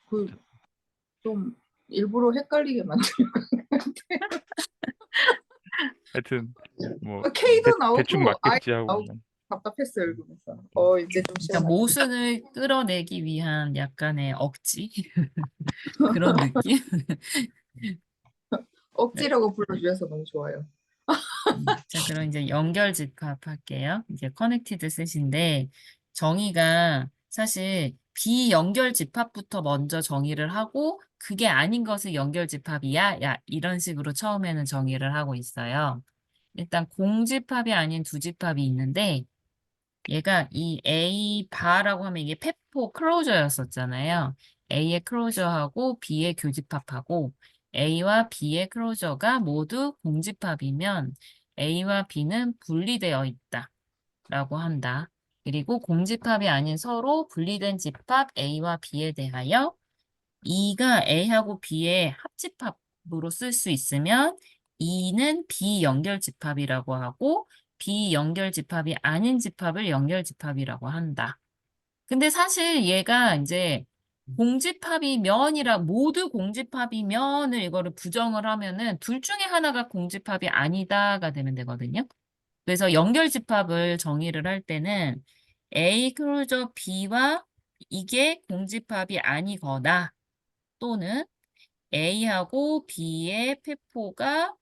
그, 어쨌든. 좀 일부러 헷갈리게 만들어. 하여튼 뭐 K도 대충 나오고 I도 맞겠지 하고 나오고 그냥. 답답했어요, 읽으면서. 음. 이제 좀 그러니까 시원하다. 모순을 끌어내기 위한 약간의 억지? 그런 느낌? 네. 억지라고 불러주셔서 너무 좋아요. 자, 그럼 이제 연결 집합 할게요. 이제 커넥티드 셋인데 정의가 사실 비연결 집합부터 먼저 정의를 하고 그게 아닌 것을 연결 집합이야. 야, 이런 식으로 처음에는 정의를 하고 있어요. 일단 공집합이 아닌 두 집합이 있는데 얘가 이 A 바라고 하면 이게 페포 클로저였었잖아요. A의 클로저하고 B의 교집합하고 A와 B의 클로저가 모두 공집합이면 A와 B는 분리되어 있다라고 한다. 그리고 공집합이 아닌 서로 분리된 집합 A와 B에 대하여 E가 A하고 B의 합집합으로 쓸 수 있으면 E는 비연결 집합이라고 하고 비연결 집합이 아닌 집합을 연결 집합이라고 한다. 근데 사실 얘가 이제 공집합이면이라 모두 공집합이면을 이거를 부정을 하면은 둘 중에 하나가 공집합이 아니다가 되면 되거든요. 그래서 연결 집합을 정의를 할 때는 A 클로저 B와 이게 공집합이 아니거나 또는 A하고 B의 페포가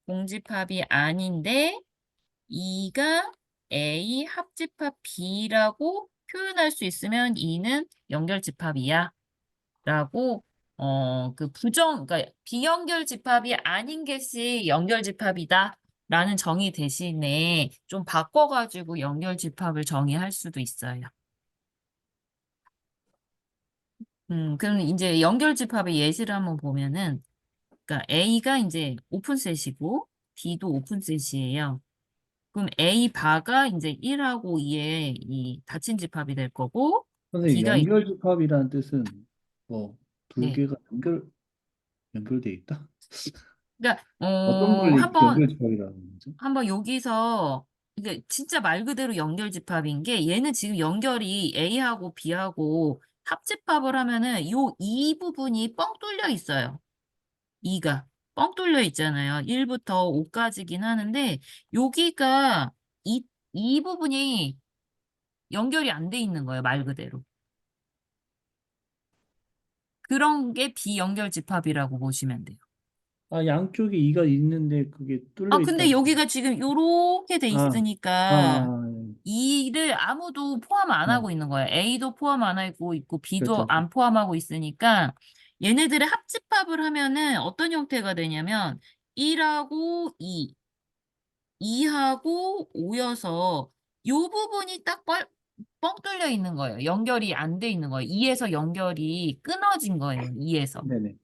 공집합이 아닌데 E가 A 합집합 B라고 표현할 수 있으면 E는 연결집합이야 라고 그러니까 비연결 집합이 아닌 것이 연결 집합이다 라는 정의 대신에 좀 바꿔가지고 연결 집합을 정의할 수도 있어요. 그럼 이제 연결 집합의 예시를 한번 보면은 그러니까 A가 이제 오픈셋이고 B도 오픈셋이에요. 그럼 A 바가 이제 1하고 2의 이 닫힌 집합이 될 거고 선생님, B가 연결집합이라는 뜻은 뭐 두 네. 개가 연결돼 있다? 그러니까 어떤 걸 한번 연결집합이라는 거죠? 여기서 이게 진짜 말 그대로 연결 집합인 게 얘는 지금 연결이 A하고 B하고 합집합을 하면은 요 이 부분이 뻥 뚫려 있어요. 2가 뻥 뚫려 있잖아요. 1부터 5까지긴 하는데 여기가 이 부분이 연결이 안 돼 있는 거예요. 말 그대로. 그런 게 비연결 집합이라고 보시면 돼요. 아, 양쪽에 이가 있는데 그게 뚫려 아, 근데 있다고. 여기가 지금 요렇게 돼 아, 있으니까 아, 이를 아무도 포함 안 네. 하고 있는 거예요. A도 포함 안 하고 있고 B도 그렇죠. 안 포함하고 있으니까 얘네들의 합집합을 하면은 어떤 형태가 되냐면 1하고 2, 2하고 5여서 요 부분이 딱 뻥 뚫려 있는 거예요. 연결이 안 돼 있는 거예요. 2에서 연결이 끊어진 거예요. 2에서. 네네.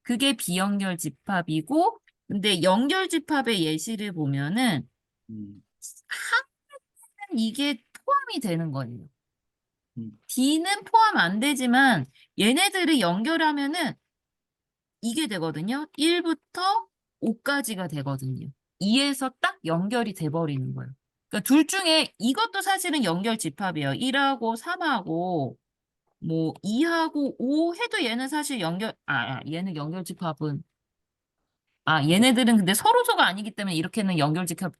그게 비연결 집합이고 근데 연결 집합의 예시를 보면은 음, 항상 이게 포함이 되는 거예요. 음, D는 포함 안 되지만 얘네들을 연결하면은 이게 되거든요. 1부터 5까지가 되거든요. 2에서 딱 연결이 돼 버리는 거예요. 그러니까 둘 중에 이것도 사실은 연결 집합이에요. 1하고 3하고 뭐 2하고 5 해도 얘는 사실 얘는 연결 집합은 얘네들은 근데 서로소가 아니기 때문에 이렇게는 연결집합,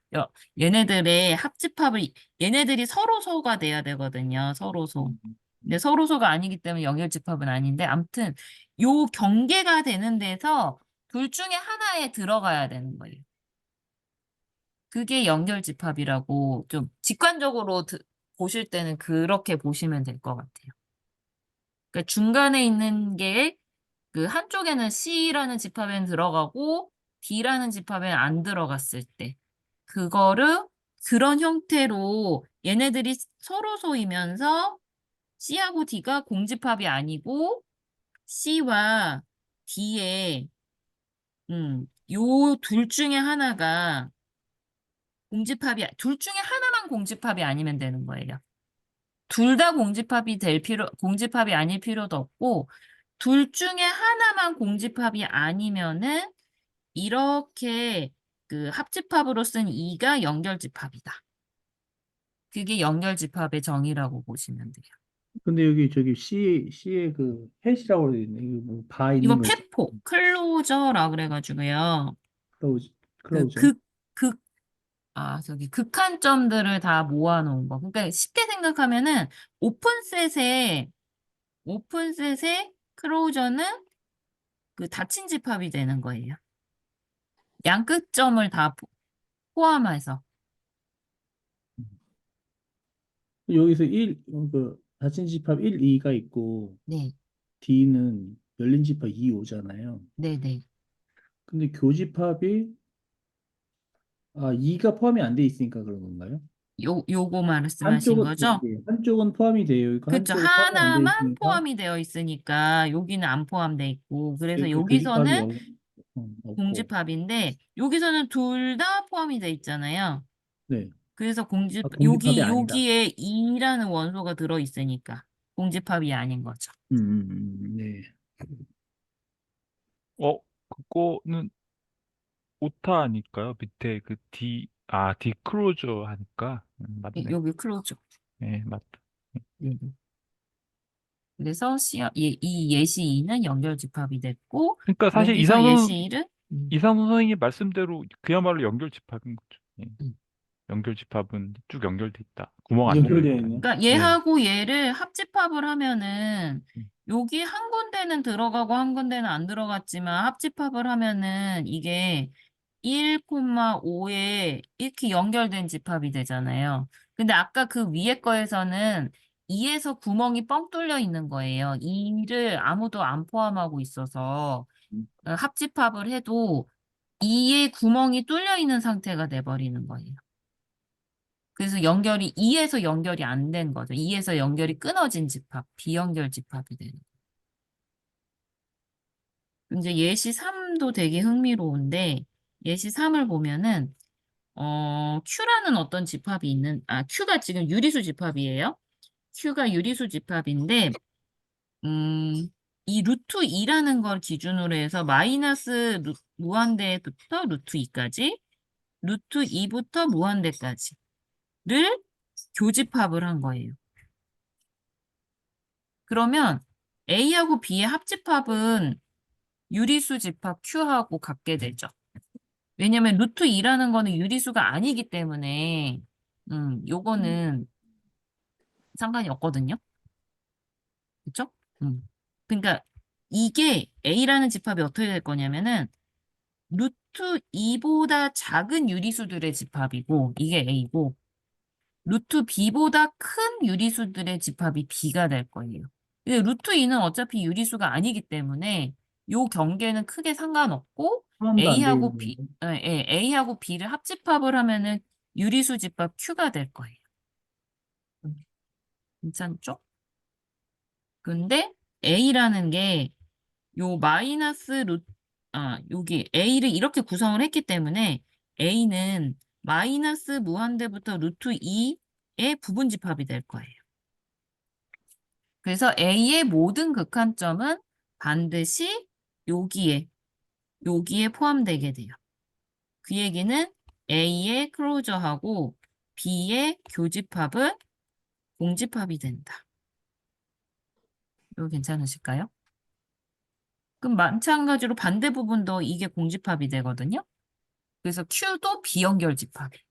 얘네들의 합집합을, 얘네들이 서로소가 돼야 되거든요. 서로소. 근데 서로소가 아니기 때문에 연결집합은 아닌데, 암튼, 요 경계가 되는 데서 둘 중에 하나에 들어가야 되는 거예요. 그게 연결집합이라고 좀 직관적으로 보실 때는 그렇게 보시면 될 것 같아요. 그러니까 중간에 있는 게 그 한쪽에는 C라는 집합에는 들어가고 D라는 집합에 안 들어갔을 때 그거를 그런 형태로 얘네들이 서로소이면서 C하고 D가 공집합이 아니고 C와 D의 요 둘 중에 하나가 둘 중에 하나만 공집합이 아니면 되는 거예요. 둘 다 공집합이 아닐 필요도 없고 둘 중에 하나만 공집합이 아니면은 이렇게 그 합집합으로 쓴 2가 연결집합이다. 그게 연결집합의 정의라고 보시면 돼요. 근데 여기 저기 C에 그 햇이라고 되어 있네. 이거 뭐바 있는 이거 거 있죠? 클로저라 그래가지고요. 클로즈, 그 클로저. 저기 극한점들을 다 모아놓은 거. 그러니까 쉽게 생각하면은 오픈셋의 클로저는 그 닫힌 집합이 되는 거예요. 양끝점을 다 포함해서. 여기서 그 닫힌 집합 1, 2가 있고 네, D는 열린 집합 2, 5잖아요. 네, 네. 근데 교집합이 2가 포함이 안 돼 있으니까 그런 건가요? 요거 말씀하신 거죠? 한쪽은 포함이 돼요. 있고 그렇죠. 한쪽은 포함이 안 돼 하나만 있으니까 포함이 되어 있으니까 여기는 안 포함돼 있고 그래서 그 교집합이 여기서는 없고. 공집합인데 여기서는 둘 다 포함이 돼 있잖아요. 네. 그래서 공집합이 아니다. 여기에 2라는 원소가 들어 있으니까 공집합이 아닌 거죠. 네. 그거는 오타 아닐까요? 밑에 그 디크로저 하니까. 맞네. 여기 클로저. 네, 맞다. 네. 그래서 이 예시 2는 연결집합이 됐고 그러니까 사실 여기서 예시 1은 이상훈 선생님 말씀대로 그야말로 연결 집합인 거죠. 예. 음. 연결 집합은 쭉 연결돼 있다. 구멍 안 뚫려 연결되어 있다. 있네. 그러니까 예. 얘하고 얘를 합집합을 하면은 음. 여기 한 군데는 들어가고 한 군데는 안 들어갔지만 합집합을 하면은 이게 1,5에 이렇게 연결된 집합이 되잖아요. 근데 아까 그 위에 거에서는 2에서 구멍이 뻥 뚫려 있는 거예요. 2를 아무도 안 포함하고 있어서 합집합을 해도 2에 구멍이 뚫려 있는 상태가 돼버리는 거예요. 그래서 2에서 연결이 안 된 거죠. 2에서 연결이 끊어진 집합, 비연결 집합이 되는 거예요. 이제 예시 3도 되게 흥미로운데 예시 3을 보면은 Q라는 어떤 집합이 Q가 지금 유리수 집합이에요. Q가 유리수 집합인데 이 루트 2라는 걸 기준으로 해서 마이너스 무한대부터 루트 2까지, 루트 2부터 무한대까지를 교집합을 한 거예요. 그러면 A하고 B의 합집합은 유리수 집합 Q하고 같게 되죠. 왜냐면 루트 2라는 거는 유리수가 아니기 때문에 요거는 상관이 없거든요. 그쵸? 그러니까 이게 A라는 집합이 어떻게 될 거냐면은 루트 2보다 작은 유리수들의 집합이고 이게 A고 루트 B보다 큰 유리수들의 집합이 B가 될 거예요. 근데 루트 2는 어차피 유리수가 아니기 때문에 요 경계는 크게 상관없고 포함도 안 A하고 되는 B, 거예요. A하고 B를 합집합을 하면은 유리수 집합 Q가 될 거예요. 괜찮죠? 근데 A라는 게 요 마이너스 여기 A를 이렇게 구성을 했기 때문에 A는 마이너스 무한대부터 루트 2의 부분집합이 될 거예요. 그래서 A의 모든 극한점은 반드시 여기에 포함되게 돼요. 그 얘기는 A의 클로저하고 B의 교집합은 공집합이 된다. 이거 괜찮으실까요? 그럼 마찬가지로 반대 부분도 이게 공집합이 되거든요. 그래서 Q도 비연결 집합이에요.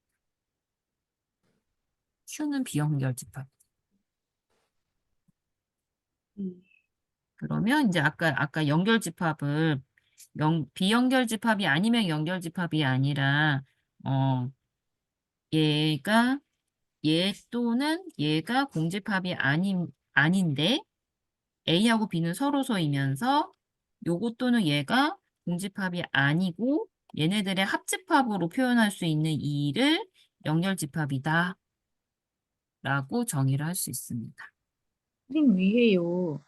Q는 비연결 집합. 그러면 이제 아까 연결 집합을 비연결 집합이 아니면 연결 집합이 아니라 얘가 얘 또는 얘가 공집합이 아닌데 A하고 B는 서로서이면서 요거 또는 얘가 공집합이 아니고 얘네들의 합집합으로 표현할 수 있는 이를 연결집합이다 라고 정의를 할 수 있습니다. 선생님 위에요.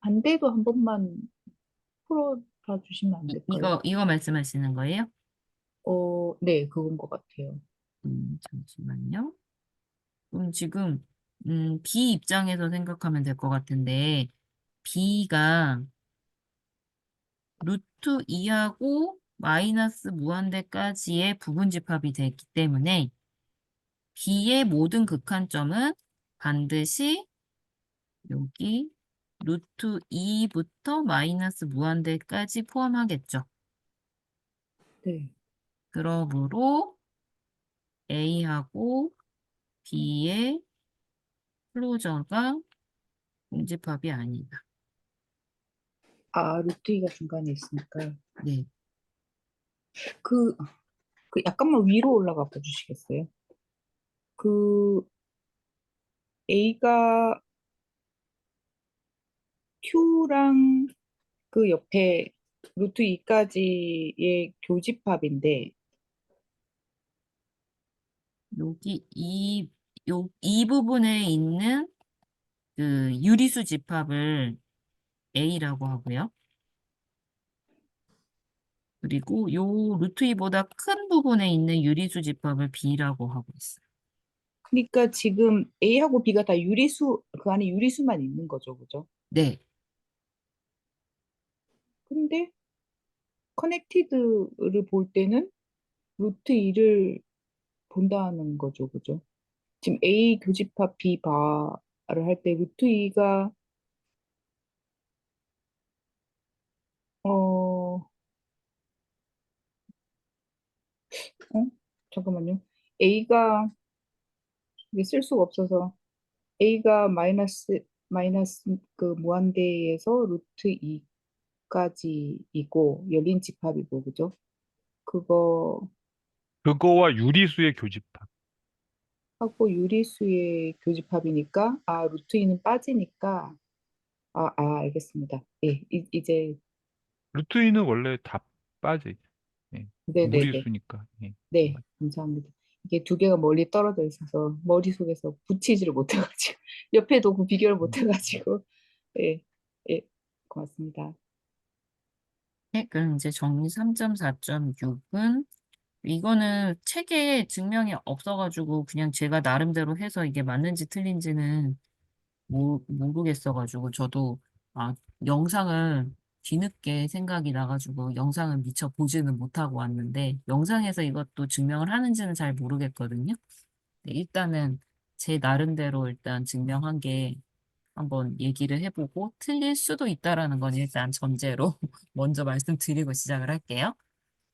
반대도 한 번만 풀어봐 주시면 안 될까요? 이거 말씀하시는 거예요? 네, 그건 것 같아요. 잠시만요. 그럼 지금 B 입장에서 생각하면 될 것 같은데 B가 루트 2하고 마이너스 무한대까지의 부분집합이 되기 때문에 B의 모든 극한점은 반드시 여기 루트 2부터 마이너스 무한대까지 포함하겠죠. 네. 그러므로 A하고 B의 클로저가 공집합이 아니다. 루트 2가 중간에 있으니까. 네. 그 약간만 위로 올라가 봐 주시겠어요? 그 A가 Q랑 그 옆에 루트 2까지의 교집합인데, 여기 이 부분에 있는 그 유리수 집합을 A라고 하고요. 그리고 요 루트 2보다 큰 부분에 있는 유리수 집합을 B라고 하고 있어요. 그러니까 지금 A하고 B가 다 유리수, 그 안에 유리수만 있는 거죠, 그죠? 네. 근데 커넥티드를 볼 때는 루트 2를 본다는 거죠, 그죠? 지금 A 교집합 B 바를 할 때 루트 2가 어, 잠깐만요. A가 이게 쓸 수가 없어서 A가 마이너스 그 무한대에서 루트 2까지이고 열린 집합이고 그죠? 그거 그거와 유리수의 교집합. 하고 유리수의 교집합이니까 루트 2는 빠지니까 알겠습니다. 예, 이제 루트 2는 원래 다 빠져 있어요. 예. 네네네. 무리수니까. 예. 네, 감사합니다. 이게 두 개가 멀리 떨어져 있어서 머릿속에서 붙이지를 못해가지고 옆에도 그 비교를 못해가지고 예, 예, 고맙습니다. 네, 그럼 이제 정리 3.4.6은 이거는 책에 증명이 없어가지고 그냥 제가 나름대로 해서 이게 맞는지 틀린지는 모르겠어가지고 저도 영상을 뒤늦게 생각이 나가지고 영상을 미처 보지는 못하고 왔는데 영상에서 이것도 증명을 하는지는 잘 모르겠거든요. 네, 일단은 제 나름대로 일단 증명한 게 한번 얘기를 해보고 틀릴 수도 있다라는 건 일단 전제로 먼저 말씀드리고 시작을 할게요.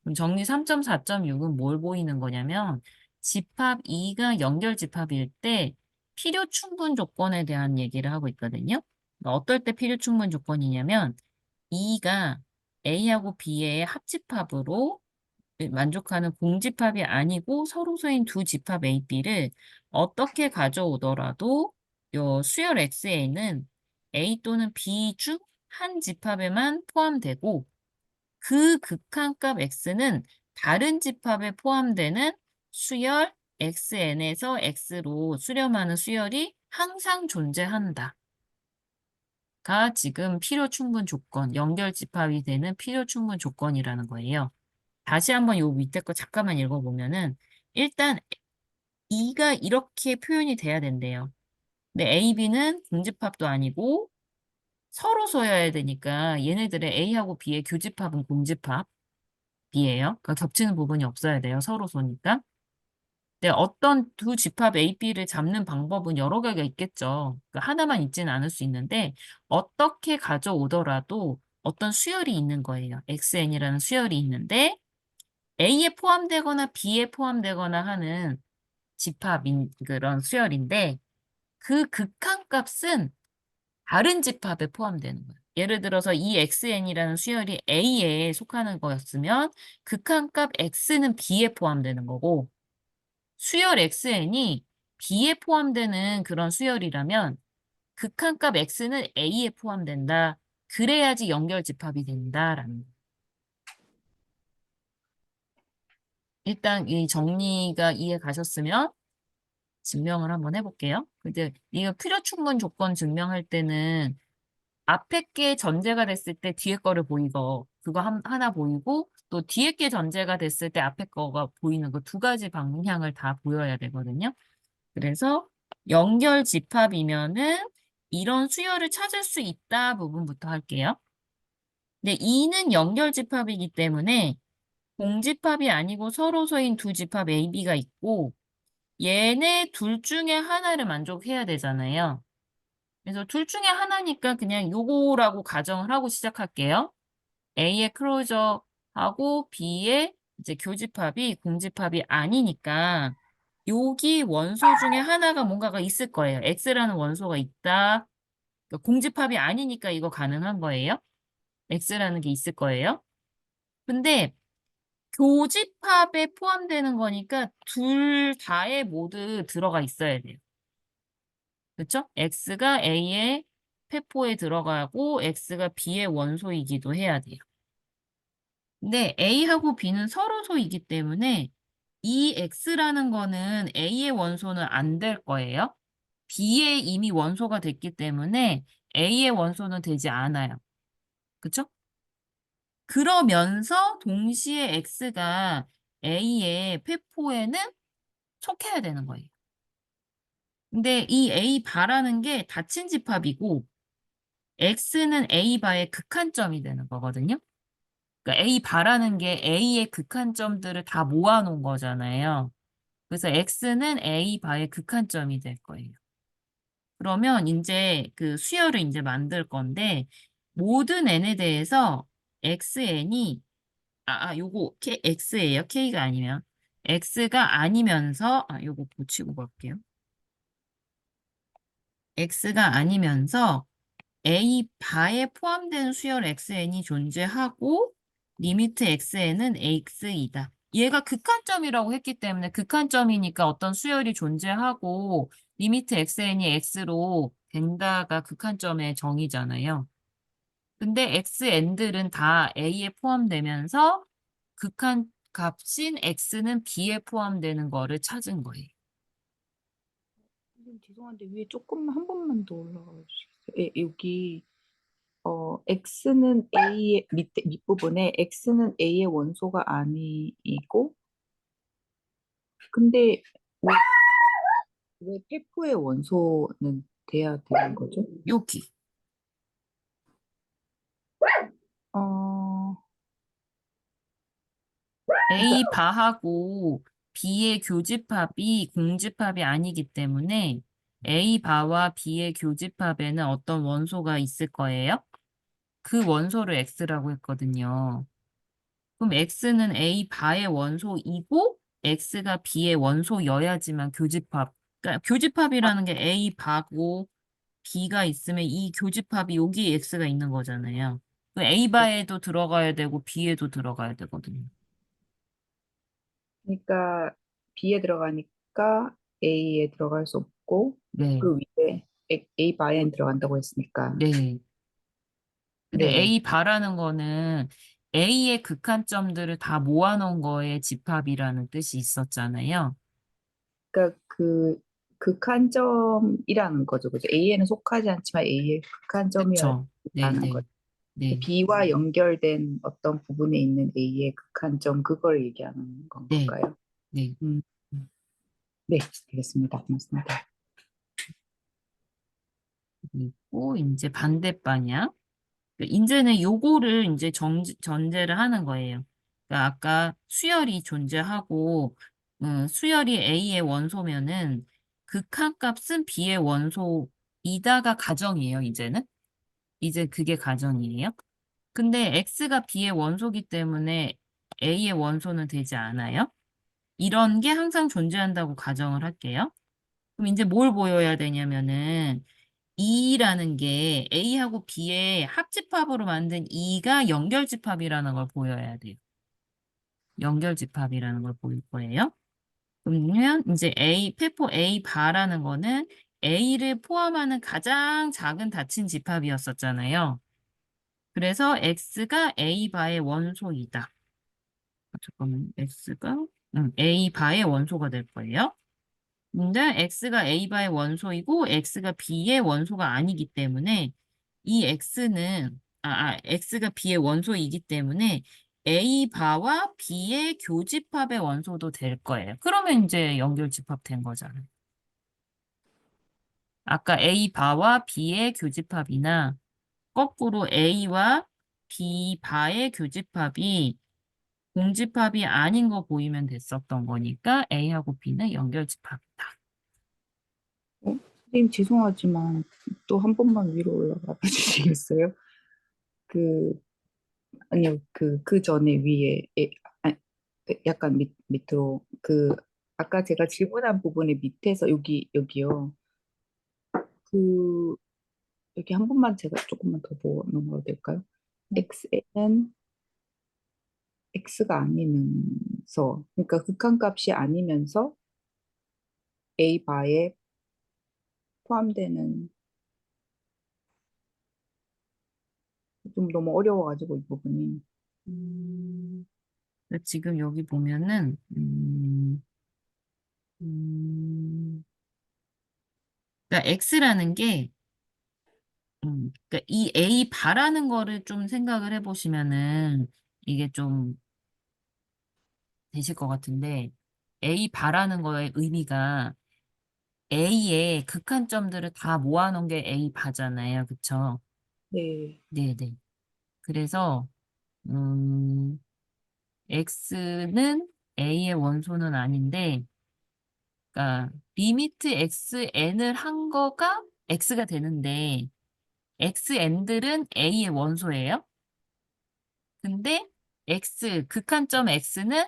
그럼 정리 3.4.6은 뭘 보이는 거냐면 집합 2가 연결 집합일 때 필요 충분 조건에 대한 얘기를 하고 있거든요. 어떨 때 필요 충분 조건이냐면 E가 A하고 B의 합집합으로 만족하는 공집합이 아니고 서로소인 두 집합 A, B를 어떻게 가져오더라도 요 수열 XA는 A 또는 B 중 한 집합에만 포함되고 그 극한값 X는 다른 집합에 포함되는 수열 XN에서 X로 수렴하는 수열이 항상 존재한다. 가 지금 필요 충분 조건, 연결 집합이 되는 필요 충분 조건이라는 거예요. 다시 한번 요 밑에 거 잠깐만 읽어보면은 일단 E가 이렇게 표현이 돼야 된대요. 근데 A, B는 공집합도 아니고 서로서여야 되니까 얘네들의 A하고 B의 교집합은 공집합이에요. 그러니까 겹치는 부분이 없어야 돼요. 서로서니까. 근데 어떤 두 집합 A, B를 잡는 방법은 여러 개가 있겠죠. 그러니까 하나만 있지는 않을 수 있는데 어떻게 가져오더라도 어떤 수열이 있는 거예요. XN이라는 수열이 있는데 A에 포함되거나 B에 포함되거나 하는 집합인 그런 수열인데 그 극한값은 다른 집합에 포함되는 거예요. 예를 들어서 이 XN이라는 수열이 A에 속하는 거였으면 극한값 X는 B에 포함되는 거고 수열 XN이 B에 포함되는 그런 수열이라면 극한값 X는 A에 포함된다. 그래야지 연결 집합이 된다라는 거예요. 일단 이 정리가 이해 가셨으면 증명을 한번 해볼게요. 근데 이거 필요 충분 조건 증명할 때는 앞에 게 전제가 됐을 때 뒤에 거를 보이고 그거 하나 보이고 또 뒤에 게 전제가 됐을 때 앞에 거가 보이는 거 두 가지 방향을 다 보여야 되거든요. 그래서 연결 집합이면은 이런 수열을 찾을 수 있다 부분부터 할게요. 근데 E는 연결 집합이기 때문에 공집합이 아니고 서로서인 두 집합 A, B가 있고 얘네 둘 중에 하나를 만족해야 되잖아요. 그래서 둘 중에 하나니까 그냥 요거라고 가정을 하고 시작할게요. A의 클로저하고 B의 이제 교집합이 공집합이 아니니까 여기 원소 중에 하나가 뭔가가 있을 거예요. X라는 원소가 있다. 그러니까 공집합이 아니니까 이거 가능한 거예요. X라는 게 있을 거예요. 근데 교집합에 포함되는 거니까 둘 다에 모두 들어가 있어야 돼요. 그렇죠? X가 A의 세포에 들어가고 X가 B의 원소이기도 해야 돼요. 근데 A하고 B는 서로소이기 때문에 이 X라는 거는 A의 원소는 안 될 거예요. B의 이미 원소가 됐기 때문에 A의 원소는 되지 않아요. 그쵸? 그러면서 동시에 X가 A의 폐포에는 속해야 되는 거예요. 근데 이 A 바라는 게 닫힌 집합이고 X는 A 바의 극한점이 되는 거거든요. 그러니까 A 바라는 게 A의 극한점들을 다 모아놓은 거잖아요. 그래서 X는 A 바의 극한점이 될 거예요. 그러면 이제 그 수열을 이제 만들 건데 모든 n에 대해서 xn이 요거 x예요. k가 아니면 x가 아니면서 요거 붙이고 갈게요. x가 아니면서 a 바에 포함된 수열 xn이 존재하고 리미트 xn은 x이다. 얘가 극한점이라고 했기 때문에 극한점이니까 어떤 수열이 존재하고 리미트 xn이 x로 된다가 극한점의 정의잖아요. 근데 xn들은 다 a에 포함되면서 극한 값인 x는 b에 포함되는 거를 찾은 거예요. 선생님, 죄송한데 위에 조금만 한 번만 더 올라가 주시겠어요? 예, 여기 x는 a의 밑부분에 x는 a의 원소가 아니고 근데 왜 페포의 원소는 돼야 되는 거죠? 여기. 어, A 바하고 B의 교집합이 공집합이 아니기 때문에 A 바와 B의 교집합에는 어떤 원소가 있을 거예요? 그 원소를 X라고 했거든요. 그럼 X는 A 바의 원소이고 X가 B의 원소여야지만 교집합. 그러니까 교집합이라는 게 A 바고 B가 있으면 이 교집합이 여기 X가 있는 거잖아요. 그 A바에도 들어가야 되고 B에도 들어가야 되거든요. 그러니까 B에 들어가니까 A에 들어갈 수 없고 네, 그 위에 A 바엔 들어간다고 했으니까 네. 근데 네. A 바라는 거는 A의 극한점들을 다 모아놓은 거에 집합이라는 뜻이 있었잖아요. 그러니까 그 극한점이라는 거죠. 그죠? A에는 속하지 않지만 A의 그쵸? 네, 극한점이라는 네, 거죠. 네, B와 연결된 어떤 부분에 있는 A의 극한점 그걸 얘기하는 건 네, 걸까요? 네. 음, 네, 알겠습니다. 고맙습니다. 그리고 이제 반대 방향. 이제는 요거를 이제 전제를 하는 거예요. 그러니까 아까 수열이 존재하고, 수열이 A의 원소면은 극한값은 B의 원소이다가 가정이에요, 이제는. 이제 그게 가정이에요. 근데 X가 B의 원소기 때문에 A의 원소는 되지 않아요. 이런 게 항상 존재한다고 가정을 할게요. 그럼 이제 뭘 보여야 되냐면은 E라는 게 A하고 B의 합집합으로 만든 E가 연결집합이라는 걸 보여야 돼요. 연결집합이라는 걸 보일 거예요. 그러면 이제 페포 A 바라는 거는 A를 포함하는 가장 작은 닫힌 집합이었었잖아요. 그래서 X가 A 바의 원소이다. 잠깐만, X가 A 바의 원소가 될 거예요. 근데 X가 A 바의 원소이고 X가 B의 원소가 아니기 때문에 이 X가 B의 원소이기 때문에 A 바와 B의 교집합의 원소도 될 거예요. 그러면 이제 연결집합 된 거잖아요. 아까 A 바와 B의 교집합이나 거꾸로 A와 B 바의 교집합이 공집합이 아닌 거 보이면 됐었던 거니까 A하고 B는 연결집합이다. 선생님 죄송하지만 또 한 번만 위로 올라가 주시겠어요? 그 아니요 그 전에 위에 아, 약간 밑으로 아까 제가 질문한 부분의 밑에서 여기요. 그 여기 한 번만 제가 조금만 더 보는 거 될까요? x는 x가 아니면서 그러니까 극한값이 아니면서 a 바에 포함되는 좀 너무 어려워가지고 이 부분이 음, 지금 여기 보면은, 그러니까 X라는 게, 그러니까 이 A 바라는 거를 좀 생각을 해보시면은 이게 좀 되실 것 같은데, A 바라는 거의 의미가 A의 극한점들을 다 모아놓은 게 A 바잖아요. 그쵸? 네, 네네. 그래서, 음, X는 A의 원소는 아닌데, 그러니까 리미트 xn을 한 거가 x가 되는데 xn들은 a의 원소예요. 근데 극한점 x는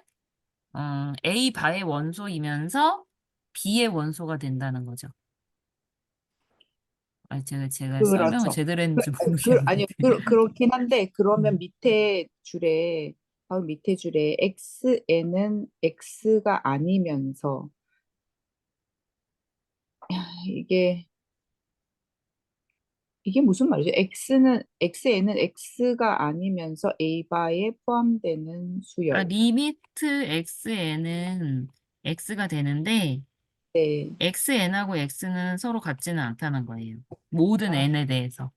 a 바의 원소이면서 b의 원소가 된다는 거죠. 아, 제가 설명을 그렇죠. 제대로 했는지 아니요, 모르겠는데. 그렇긴 한데, 그러면 음. 바로 밑에 줄에 xn은 x가 아니면서, 이게, 이게 무슨 말이죠? xn은 x가 아니면서 a 바에 포함되는 아, 수열. 리미트 xn은 x가 되는데 네. xn하고 x는 서로 같지는 않다는 거예요. 모든 아, n에 대해서.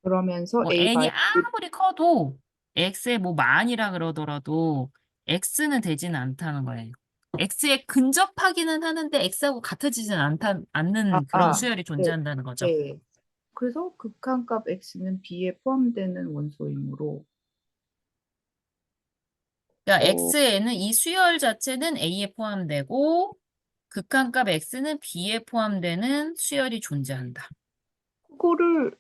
그러면서 뭐 a n이 바에, 아무리 커도 x에 뭐 만이라 그러더라도 x는 되지는 않다는 거예요. x에 근접하기는 하는데 x하고 같아지진 않는 그런 수열이 네, 존재한다는 거죠. 네. 그래서 극한값 x는 b에 포함되는 원소이므로, 그러니까 어, x에는 이 수열 자체는 a에 포함되고 극한값 x는 b에 포함되는 수열이 존재한다. 그거를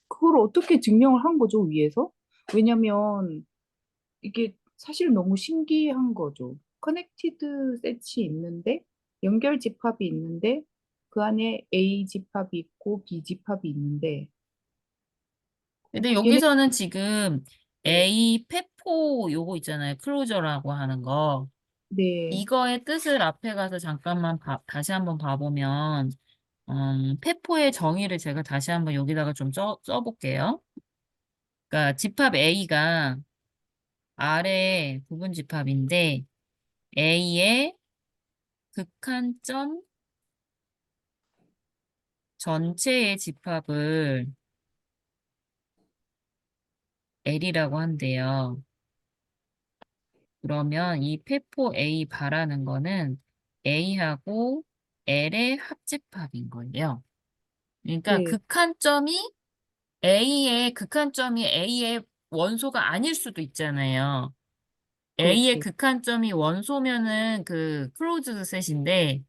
그걸 어떻게 증명을 한 거죠, 위에서? 왜냐면 이게 사실 너무 신기한 거죠. 커넥티드 셋이 있는데, 연결 집합이 있는데, 그 안에 A 집합이 있고 B 집합이 있는데 근데 걔네 여기서는 지금 네, A 페포 요거 있잖아요. 클로저라고 하는 거. 네, 이거의 뜻을 앞에 가서 잠깐만 다시 한번 봐보면, 페포의 정의를 제가 다시 한번 여기다가 좀 써볼게요. 그러니까 집합 A가 아래 부분 집합인데, A의 극한점 전체의 집합을 L이라고 한대요. 그러면 이 페포 A 바라는 거는 A하고 L의 합집합인 거예요. 그러니까 네, 극한점이 A의 원소가 아닐 수도 있잖아요. A의 그렇죠. 극한점이 원소면은 그 클로즈드 셋인데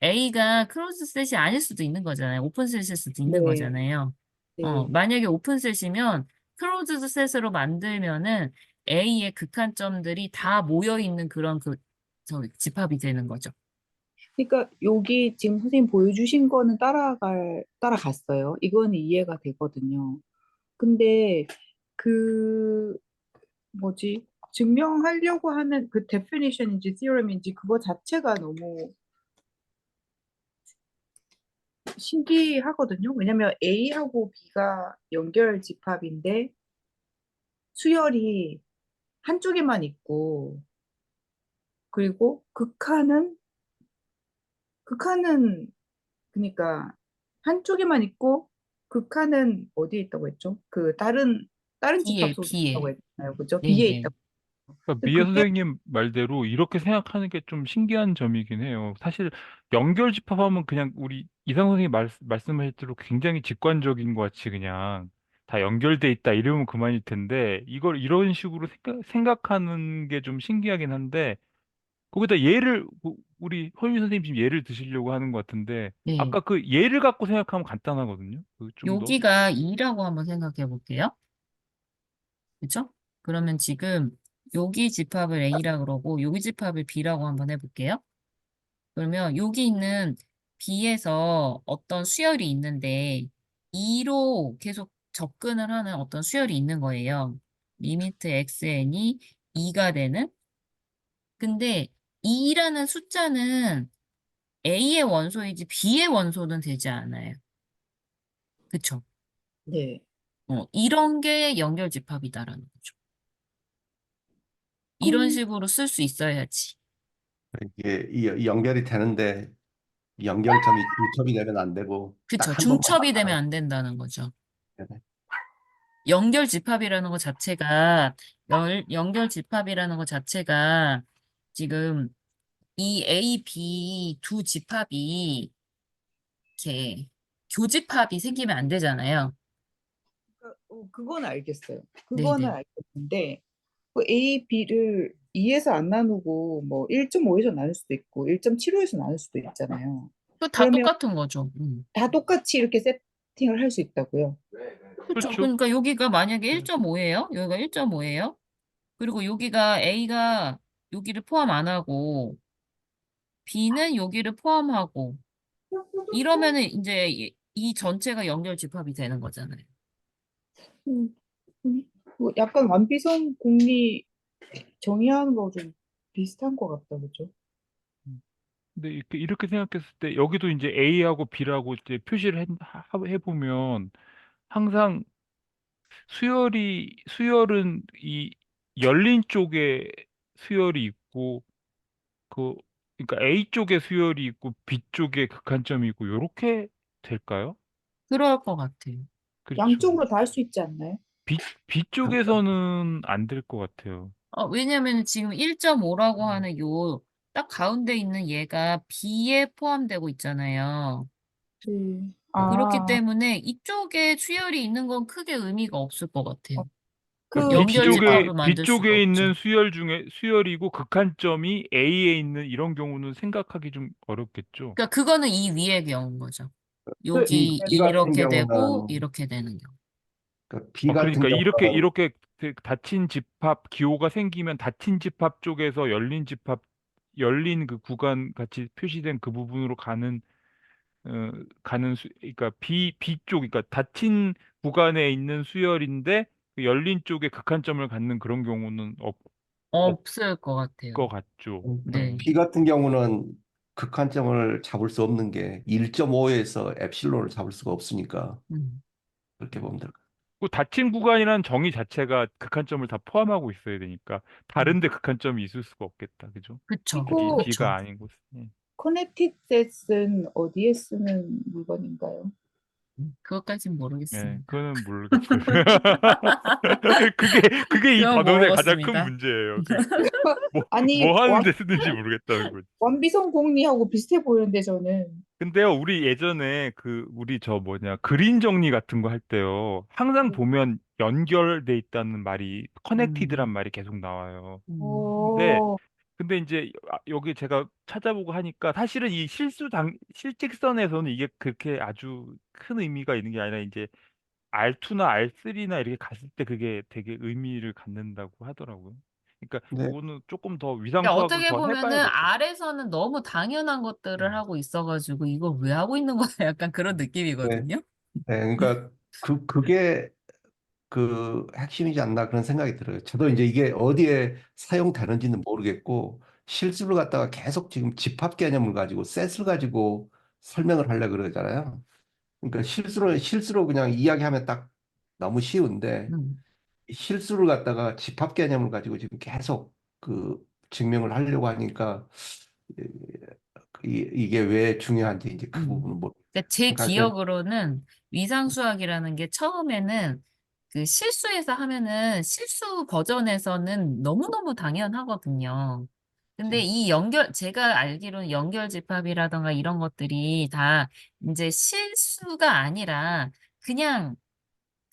A가 클로즈 셋이 아닐 수도 있는 거잖아요. 오픈 셋일 수도 있는 네, 거잖아요. 네. 만약에 오픈 셋이면 클로즈드 셋으로 만들면은 A의 극한점들이 다 모여 있는 그런 집합이 되는 거죠. 그러니까 여기 지금 선생님 보여주신 거는 따라갔어요. 이거는 이해가 되거든요. 근데 그 뭐지? 증명하려고 하는 그 definition인지 theorem인지 그거 자체가 너무 신기하거든요. 왜냐면 A하고 B가 연결 집합인데 수열이 한쪽에만 있고 그리고 극한은 그러니까 한쪽에만 있고 극한은 어디에 있다고 했죠? 그 다른 집합 속에 B에. 있다고 했나요? 그죠? B에 네네. 있다고. 그러니까 근데 미애 그게 선생님 말대로 이렇게 생각하는 게 좀 신기한 점이긴 해요. 사실 연결집합하면 그냥 우리 이상 선생님 말씀하실 대로 굉장히 직관적인 것 같이 그냥 다 연결돼 있다 이러면 그만일 텐데 이걸 이런 식으로 생각하는 게 좀 신기하긴 한데 거기다 우리 허윤 선생님 지금 예를 드시려고 하는 것 같은데 네. 아까 그 예를 갖고 생각하면 간단하거든요. 좀 더. 여기가 2라고 한번 생각해 볼게요. 그죠? 그러면 지금 여기 집합을 A라 그러고 여기 집합을 B라고 한번 해볼게요. 그러면 여기 있는 B에서 어떤 수열이 있는데 2로 계속 접근을 하는 어떤 수열이 있는 거예요. 리미트 xn이 2가 되는. 근데 2라는 숫자는 A의 원소이지 B의 원소는 되지 않아요. 그쵸? 네. 이런 게 연결집합이다라는 거죠. 이런 그 식으로 쓸 수 있어야지. 이게 이 연결이 되는데 연결점이 중첩이 되면 안 되고 그쵸? 딱 한 번만 중첩이 되면 나가야 안 된다는 거죠. 되네. 연결집합이라는 것 자체가, 연결집합이라는 것 자체가 지금 이 A, B 두 집합이 이렇게 교집합이 생기면 안 되잖아요. 그건 알겠어요. 그거는 네네. 알겠는데 그 A, B를 2에서 안 나누고 뭐 1.5에서 나눌 수도 있고 1.75에서 나눌 수도 있잖아요. 그 다 그러면 똑같은 거죠. 다 똑같이 이렇게 세팅을 할 수 있다고요. 그렇죠. 그렇죠. 그러니까 여기가 만약에 1.5예요. 여기가 1.5예요. 그리고 여기가 A가 여기를 포함 안 하고 B는 여기를 포함하고 이러면은 이제 이 전체가 연결 집합이 되는 거잖아요. 음, 뭐 약간 완비성 공리 정의하는 거 좀 비슷한 것 같다, 그죠? 근데 이렇게 생각했을 때 여기도 이제 A하고 B라고 이제 표시를 해보면 항상 수열은 이 열린 쪽에 수열이 있고 그 그러니까 A 쪽에 수열이 있고 B 쪽에 극한점이 있고 요렇게 될까요? 그럴 것 같아요. 그렇죠. 양쪽으로 다 할 수 있지 않나요? B 쪽에서는 안 될 것 같아요. 왜냐면 지금 1.5라고 음. 하는 요 딱 가운데 있는 얘가 B에 포함되고 있잖아요. 네. 그렇기 아, 때문에 이쪽에 수열이 있는 건 크게 의미가 없을 것 같아요. 그러니까 그 연결 비교가 집합을 B 만들 수가 쪽에 없죠. 있는 수열 중에 수열이고 극한점이 A에 있는 이런 경우는 생각하기 좀 어렵겠죠. 그러니까 그거는 이 위의 경우인 거죠. B, 여기 B 같은 이렇게 되고 경우는 이렇게 되는 경우. B 같은 그러니까 경우는 이렇게 닫힌 집합 기호가 생기면 닫힌 집합 쪽에서 열린 그 구간 같이 표시된 그 부분으로 가는 가는 그러니까 B 쪽, 그러니까 닫힌 구간에 있는 수열인데 그 열린 쪽에 극한점을 갖는 그런 경우는 없을 없을 것 같아요. 것 같죠. 네. B 같은 경우는 극한점을 잡을 수 없는 게 1.5에서 엡실론을 잡을 수가 없으니까 음. 그렇게 보면 될 것 같아요. 그 닫힌 구간이라는 정의 자체가 극한점을 다 포함하고 있어야 되니까 다른데 극한점이 있을 수가 없겠다, 그죠? 그쵸. 그리고 B가 그쵸. 아닌 곳. 예. 커넥티드 셋은 어디에 쓰는 물건인가요? 그것까진 예, 모르겠습니다. 그거는 모르겠어요. 그게 이 그건 단원의 가장 큰 모르겠습니다. 문제예요. 아니, 뭐 하는데 쓰는지 모르겠다는 거지. 완비성 공리하고 비슷해 보이는데 저는. 근데요, 우리 예전에 우리 그린 정리 같은 거 할 때요. 항상 보면 연결돼 있다는 말이, 커넥티드란 음, 말이 계속 나와요. 근데, 어, 근데 이제 여기 제가 찾아보고 하니까 사실은 이 실직선에서는 이게 그렇게 아주 큰 의미가 있는 게 아니라 이제 R2나 R3나 이렇게 갔을 때 그게 되게 의미를 갖는다고 하더라고요. 그러니까 네. 그거는 조금 더 위상 그러니까 수학을 어떻게 더 보면은 해봐야 될 것 아래서는 너무 당연한 것들을 같아요. 하고 있어가지고 이걸 왜 하고 있는 거야? 약간 그런 네. 느낌이거든요. 네. 그러니까 그게 핵심이지 않나 그런 생각이 들어요. 저도 이제 이게 어디에 사용되는지는 모르겠고 실수를 갖다가 계속 지금 집합 개념을 가지고 셋을 가지고 설명을 하려고 그러잖아요. 그러니까 실수로 그냥 이야기하면 딱 너무 쉬운데 음. 실수를 갖다가 집합 개념을 가지고 지금 계속 증명을 하려고 하니까 이게 왜 중요한지 이제 그 음. 부분은 뭐 근데 제 그러니까 기억으로는 위상수학이라는 게 처음에는 그 실수해서 하면은 실수 버전에서는 너무너무 당연하거든요. 근데 이 제가 알기로는 연결집합이라던가 이런 것들이 다 이제 실수가 아니라 그냥,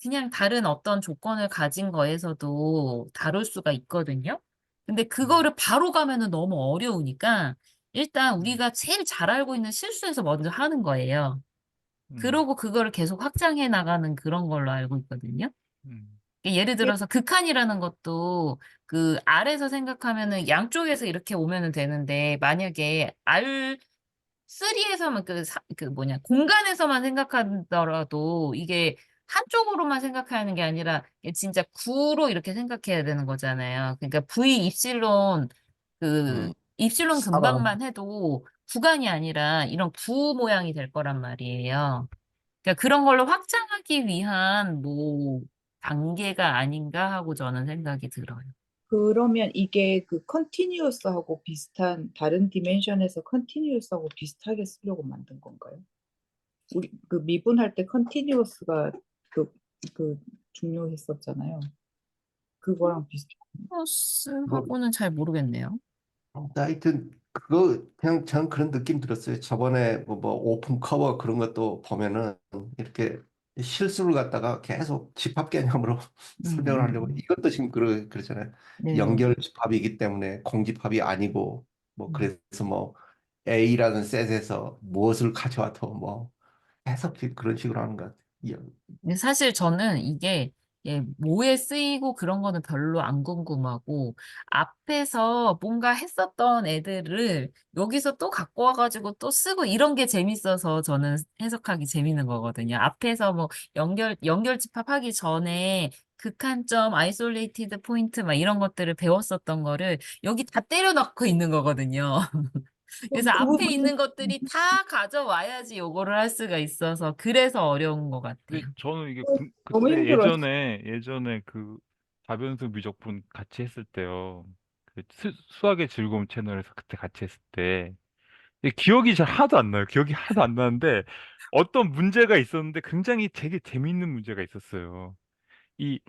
그냥 다른 어떤 조건을 가진 거에서도 다룰 수가 있거든요. 근데 그거를 바로 가면은 너무 어려우니까 일단 우리가 제일 잘 알고 있는 실수에서 먼저 하는 거예요. 음, 그러고 그거를 계속 확장해 나가는 그런 걸로 알고 있거든요. 음, 예를 들어서 극한이라는 것도 그 R에서 생각하면은 양쪽에서 이렇게 오면은 되는데 만약에 R3에서만 공간에서만 생각하더라도 이게 한쪽으로만 생각하는 게 아니라 이게 진짜 구로 이렇게 생각해야 되는 거잖아요. 그러니까 V 입실론 그 음, 입실론 아, 근방만 해도 구간이 아니라 이런 구 모양이 될 거란 말이에요. 그러니까 그런 걸로 확장하기 위한 뭐 단계가 아닌가 하고 저는 생각이 들어요. 그러면 이게 그 컨티뉴어스하고 비슷한 다른 디멘션에서 컨티뉴어스하고 비슷하게 쓰려고 만든 건가요? 우리 그 미분할 때 컨티뉴어스가 그, 그 중요했었잖아요. 그거랑 비슷. 뭐 플러스하고는 잘 모르겠네요. 하여튼 그거 그냥 전 그런 느낌 들었어요. 저번에 뭐 오픈 커버 그런 것도 보면은 이렇게 실수를 갖다가 계속 집합 개념으로 설명을 하려고 이것도 지금 그러잖아요. 네. 연결 집합이기 때문에 공집합이 아니고 뭐 음. 그래서 뭐 A라는 셋에서 무엇을 가져와도 뭐 계속 그런 식으로 하는 것 같아요. 근데 사실 저는 이게 뭐에 쓰이고 그런 거는 별로 안 궁금하고 앞에서 뭔가 했었던 애들을 여기서 또 갖고 와가지고 또 쓰고 이런 게 재밌어서 저는 해석하기 재밌는 거거든요. 앞에서 뭐 연결 집합하기 전에 극한점, 아이솔레이티드 포인트 막 이런 것들을 배웠었던 거를 여기 다 때려 넣고 있는 거거든요. 그래서 그 앞에 부분은 있는 것들이 다 가져와야지 요거를 할 수가 있어서 그래서 어려운 것 같아요. 근데 저는 이게 너무 그때 힘들어요. 예전에 다변수 미적분 같이 했을 때요. 수학의 즐거움 채널에서 그때 같이 했을 때 이게 기억이 잘 하나도 안 나요. 기억이 하나도 안 나는데 어떤 문제가 있었는데 굉장히 되게 재밌는 문제가 있었어요. 이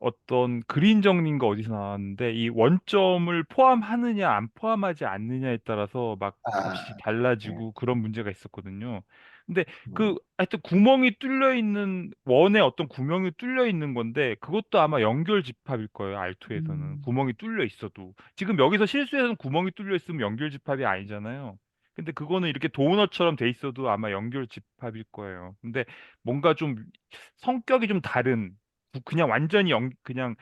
어떤 그린 정리인가 어디서 나왔는데 이 원점을 포함하느냐 안 포함하지 않느냐에 따라서 막 값이 아, 네. 달라지고 그런 문제가 있었거든요. 근데 음, 하여튼 구멍이 뚫려 있는 원에 어떤 구멍이 뚫려 있는 건데 그것도 아마 연결 집합일 거예요. R2에서는 음. 구멍이 뚫려 있어도 지금 여기서 실수해서는 구멍이 뚫려 있으면 연결 집합이 아니잖아요. 근데 그거는 이렇게 도너처럼 돼 있어도 아마 연결 집합일 거예요. 근데 뭔가 좀 성격이 좀 다른 그냥 완전히 그냥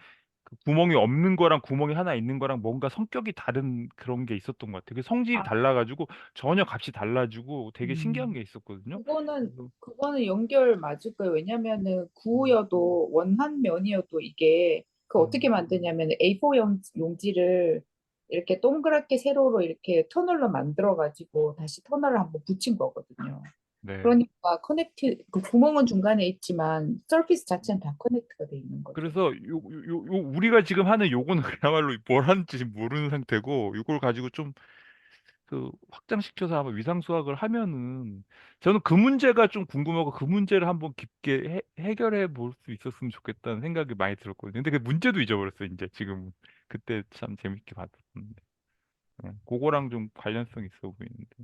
그 구멍이 없는 거랑 구멍이 하나 있는 거랑 뭔가 성격이 다른 그런 게 있었던 것 같아요. 그 성질이 아, 달라가지고 전혀 값이 달라지고 되게 신기한 음. 게 있었거든요. 그거는 그래서 그거는 연결 맞을 거예요. 왜냐면은 구여도 원한 면이어도 이게 그 어떻게 음, 만드냐면 A4 용지를 이렇게 동그랗게 세로로 이렇게 터널로 만들어 가지고 다시 터널을 한번 붙인 거거든요. 네. 그러니까 그 구멍은 중간에 있지만 서피스 자체는 다 커넥트가 돼 있는 거죠. 그래서 우리가 지금 하는 요거는 그야말로 뭘 하는지 모르는 상태고, 이걸 가지고 좀 그 확장시켜서 한번 위상수학을 하면은, 저는 그 문제가 좀 궁금하고 그 문제를 한번 깊게 해결해 볼 수 있었으면 좋겠다는 생각이 많이 들었거든요. 근데 그 문제도 잊어버렸어요, 이제 지금. 그때 참 재밌게 봤었는데. 네, 그거랑 좀 관련성 있어 보이는데.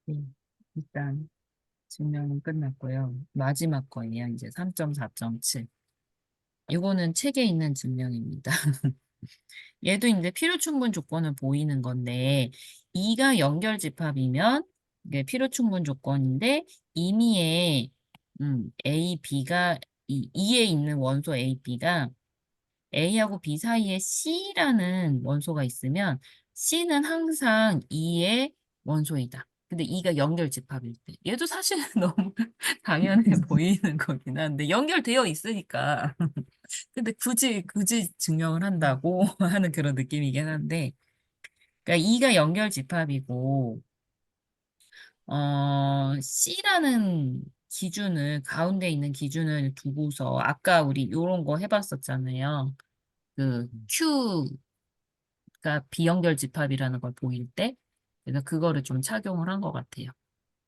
네. 일단 증명은 끝났고요. 마지막 거예요. 이제 3.4.7. 이거는 책에 있는 증명입니다. 얘도 이제 필요 충분 조건을 보이는 건데, 이가 연결 집합이면 이게 필요 충분 조건인데, 임의의 A, B가 E에 있는 원소 A, B가 A하고 B 사이에 C라는 원소가 있으면 C는 항상 E의 원소이다. 근데 E가 연결 집합일 때. 얘도 사실은 너무 당연해 보이는 거긴 한데 연결되어 있으니까. 근데 굳이 증명을 한다고 하는 그런 느낌이긴 한데. 그러니까 E가 연결 집합이고 C라는 기준을 가운데 있는 기준을 두고서 아까 우리 요런 거 해봤었잖아요. 그 Q가 비연결 집합이라는 걸 보일 때 그래서 그거를 좀 착용을 한 것 같아요.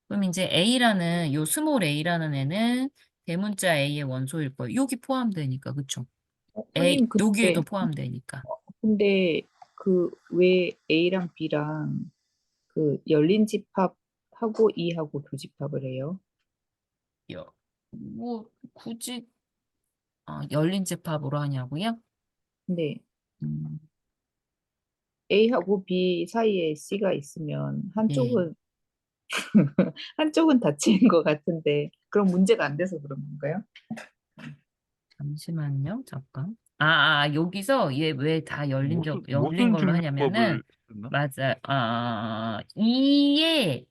그럼 이제 A라는 요 스몰 A라는 애는 대문자 A의 원소일 거예요. 여기 포함되니까 그쵸? 선생님 여기에도 포함되니까. 근데 그 왜 A랑 B랑 그 열린 집합하고 E하고 교집합을 해요? 뭐 굳이 열린 집합으로 하냐고요? 근데 음, A하고 B 사이에 C가 있으면 네. 한쪽은 닫히는 것 같은데 그런 문제가 안 돼서 그런 건가요? 잠시만요. 잠깐. 여기서 얘 왜 다 열린 무슨 걸로 하냐면은 증명법을 썼나? 맞아. 이에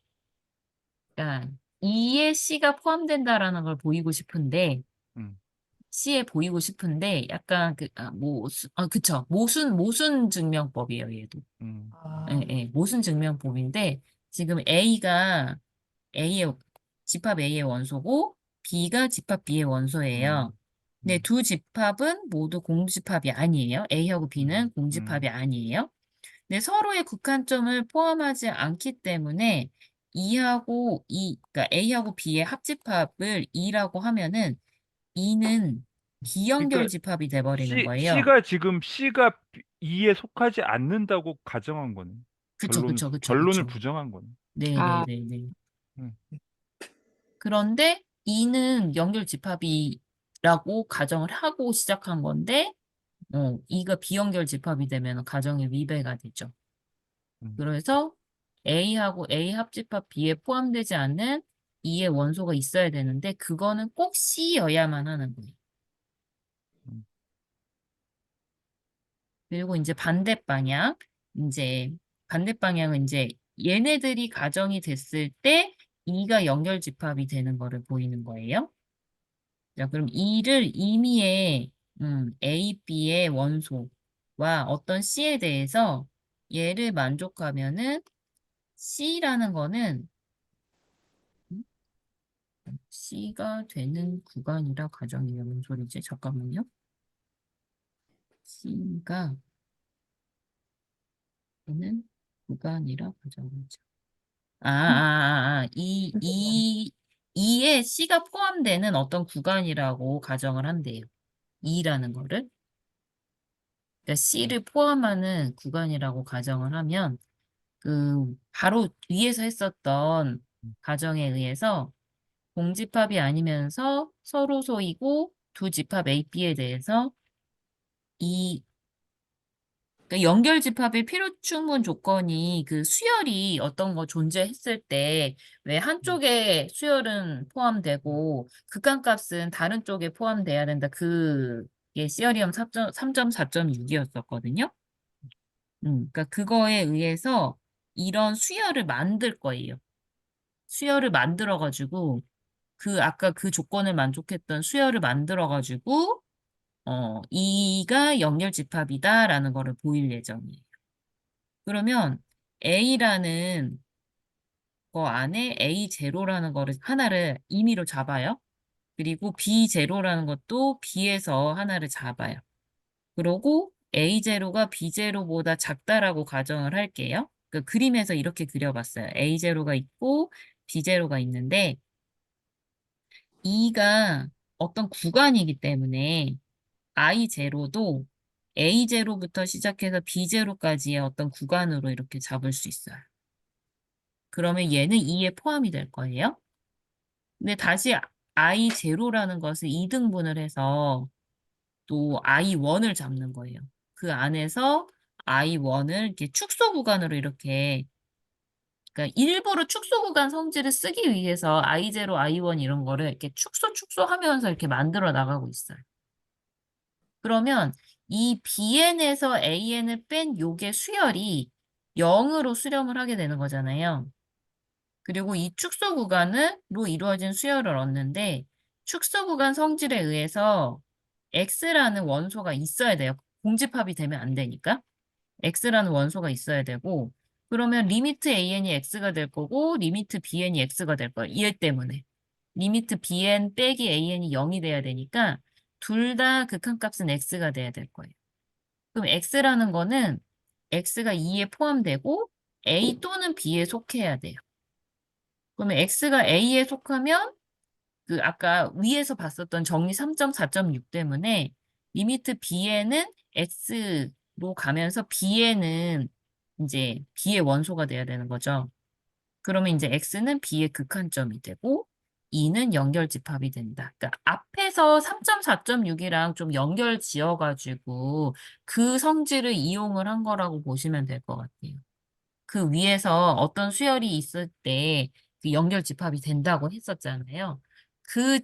그러니까 이에 C가 포함된다라는 걸 보이고 싶은데 음, C에 보이고 싶은데 약간 그쵸. 모순 증명법이에요, 얘도. 음, 예, 예, 모순 증명법인데 지금 A의 집합 A의 원소고 B가 집합 B의 원소예요. 음, 근데 음, 두 집합은 모두 공집합이 아니에요. A하고 B는 음, 공집합이 음, 아니에요. 근데 서로의 극한점을 포함하지 않기 때문에 그러니까 A하고 B의 합집합을 E라고 하면은 E는 비연결 그러니까 집합이 돼버리는 거예요. C가 E에 속하지 않는다고 가정한 거네. 그쵸, 그쵸, 그쵸, 결론을 그쵸. 부정한 거네. 아, 네네네네. 음, 그런데 E는 연결 집합이라고 가정을 하고 시작한 건데, E가 비연결 집합이 되면 가정의 위배가 되죠. 음, 그래서 A하고 A 합집합 B에 포함되지 않는 E의 원소가 있어야 되는데, 그거는 꼭 C여야만 하는 거예요. 음. 그리고 이제 반대 방향은 이제 얘네들이 가정이 됐을 때 E가 연결 집합이 되는 거를 보이는 거예요. 자, 그럼 E를 임의의 A, B의 원소와 어떤 C에 대해서 얘를 만족하면은 C라는 거는 C가 되는 구간이라 가정이에요. 뭔 소리지? 잠깐만요. C가 되는 구간이라 가정이죠. 이에 C가 포함되는 어떤 구간이라고 가정을 한대요. E라는 거를. 그러니까 C를 포함하는 구간이라고 가정을 하면 바로 위에서 했었던 가정에 의해서 공집합이 아니면서 서로 소이고 두 집합 A, B에 대해서 이 그러니까 연결 집합의 필요 충분 조건이 그 수열이 어떤 거 존재했을 때 왜 한쪽에 수열은 포함되고 극한값은 다른 쪽에 포함돼야 된다. 그게 시어리엄 3.4.6이었었거든요. 그러니까 그거에 의해서 이런 수열을 만들 거예요. 수열을 만들어가지고 아까 그 조건을 만족했던 수열을 만들어가지고 E가 연결 집합이다라는 거를 보일 예정이에요. 그러면 A라는 거 안에 A0라는 거를 하나를 임의로 잡아요. 그리고 B0라는 것도 B에서 하나를 잡아요. 그러고 A0가 B0보다 작다라고 가정을 할게요. 그 그림에서 이렇게 그려봤어요. A0가 있고 B0가 있는데 E가 어떤 구간이기 때문에 I0도 A0부터 시작해서 B0까지의 어떤 구간으로 이렇게 잡을 수 있어요. 그러면 얘는 E에 포함이 될 거예요. 근데 다시 I0라는 것을 2등분을 해서 또 I1을 잡는 거예요. 그 안에서 I1을 이렇게 축소 구간으로 이렇게, 그러니까 일부러 축소 구간 성질을 쓰기 위해서 I0, I1 이런 거를 이렇게 축소하면서 이렇게 만들어 나가고 있어요. 그러면 이 Bn에서 An을 뺀 요게 수열이 0으로 수렴을 하게 되는 거잖아요. 그리고 이 축소 구간으로 이루어진 수열을 얻는데 축소 구간 성질에 의해서 X라는 원소가 있어야 돼요. 공집합이 되면 안 되니까. X라는 원소가 있어야 되고 그러면 리미트 AN이 X가 될 거고 리미트 BN이 X가 될 거예요. 얘 때문에. 리미트 BN 빼기 AN이 0이 돼야 되니까 둘 다 극한값은 X가 돼야 될 거예요. 그럼 X라는 거는 X가 2에 포함되고 A 또는 B에 속해야 돼요. 그러면 X가 A에 속하면 그 아까 위에서 봤었던 정리 3.4.6 때문에 리미트 B에는 X로 가면서 B에는 이제 B의 원소가 돼야 되는 거죠. 그러면 이제 X는 B의 극한점이 되고 E는 연결 집합이 된다. 그러니까 앞에서 3.4.6이랑 좀 연결 지어가지고 그 성질을 이용을 한 거라고 보시면 될 것 같아요. 그 위에서 어떤 수열이 있을 때 그 연결 집합이 된다고 했었잖아요. 그,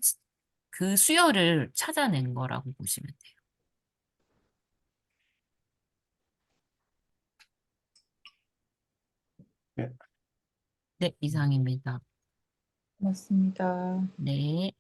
그 수열을 찾아낸 거라고 보시면 돼요. 네. 네, 이상입니다. 고맙습니다. 네.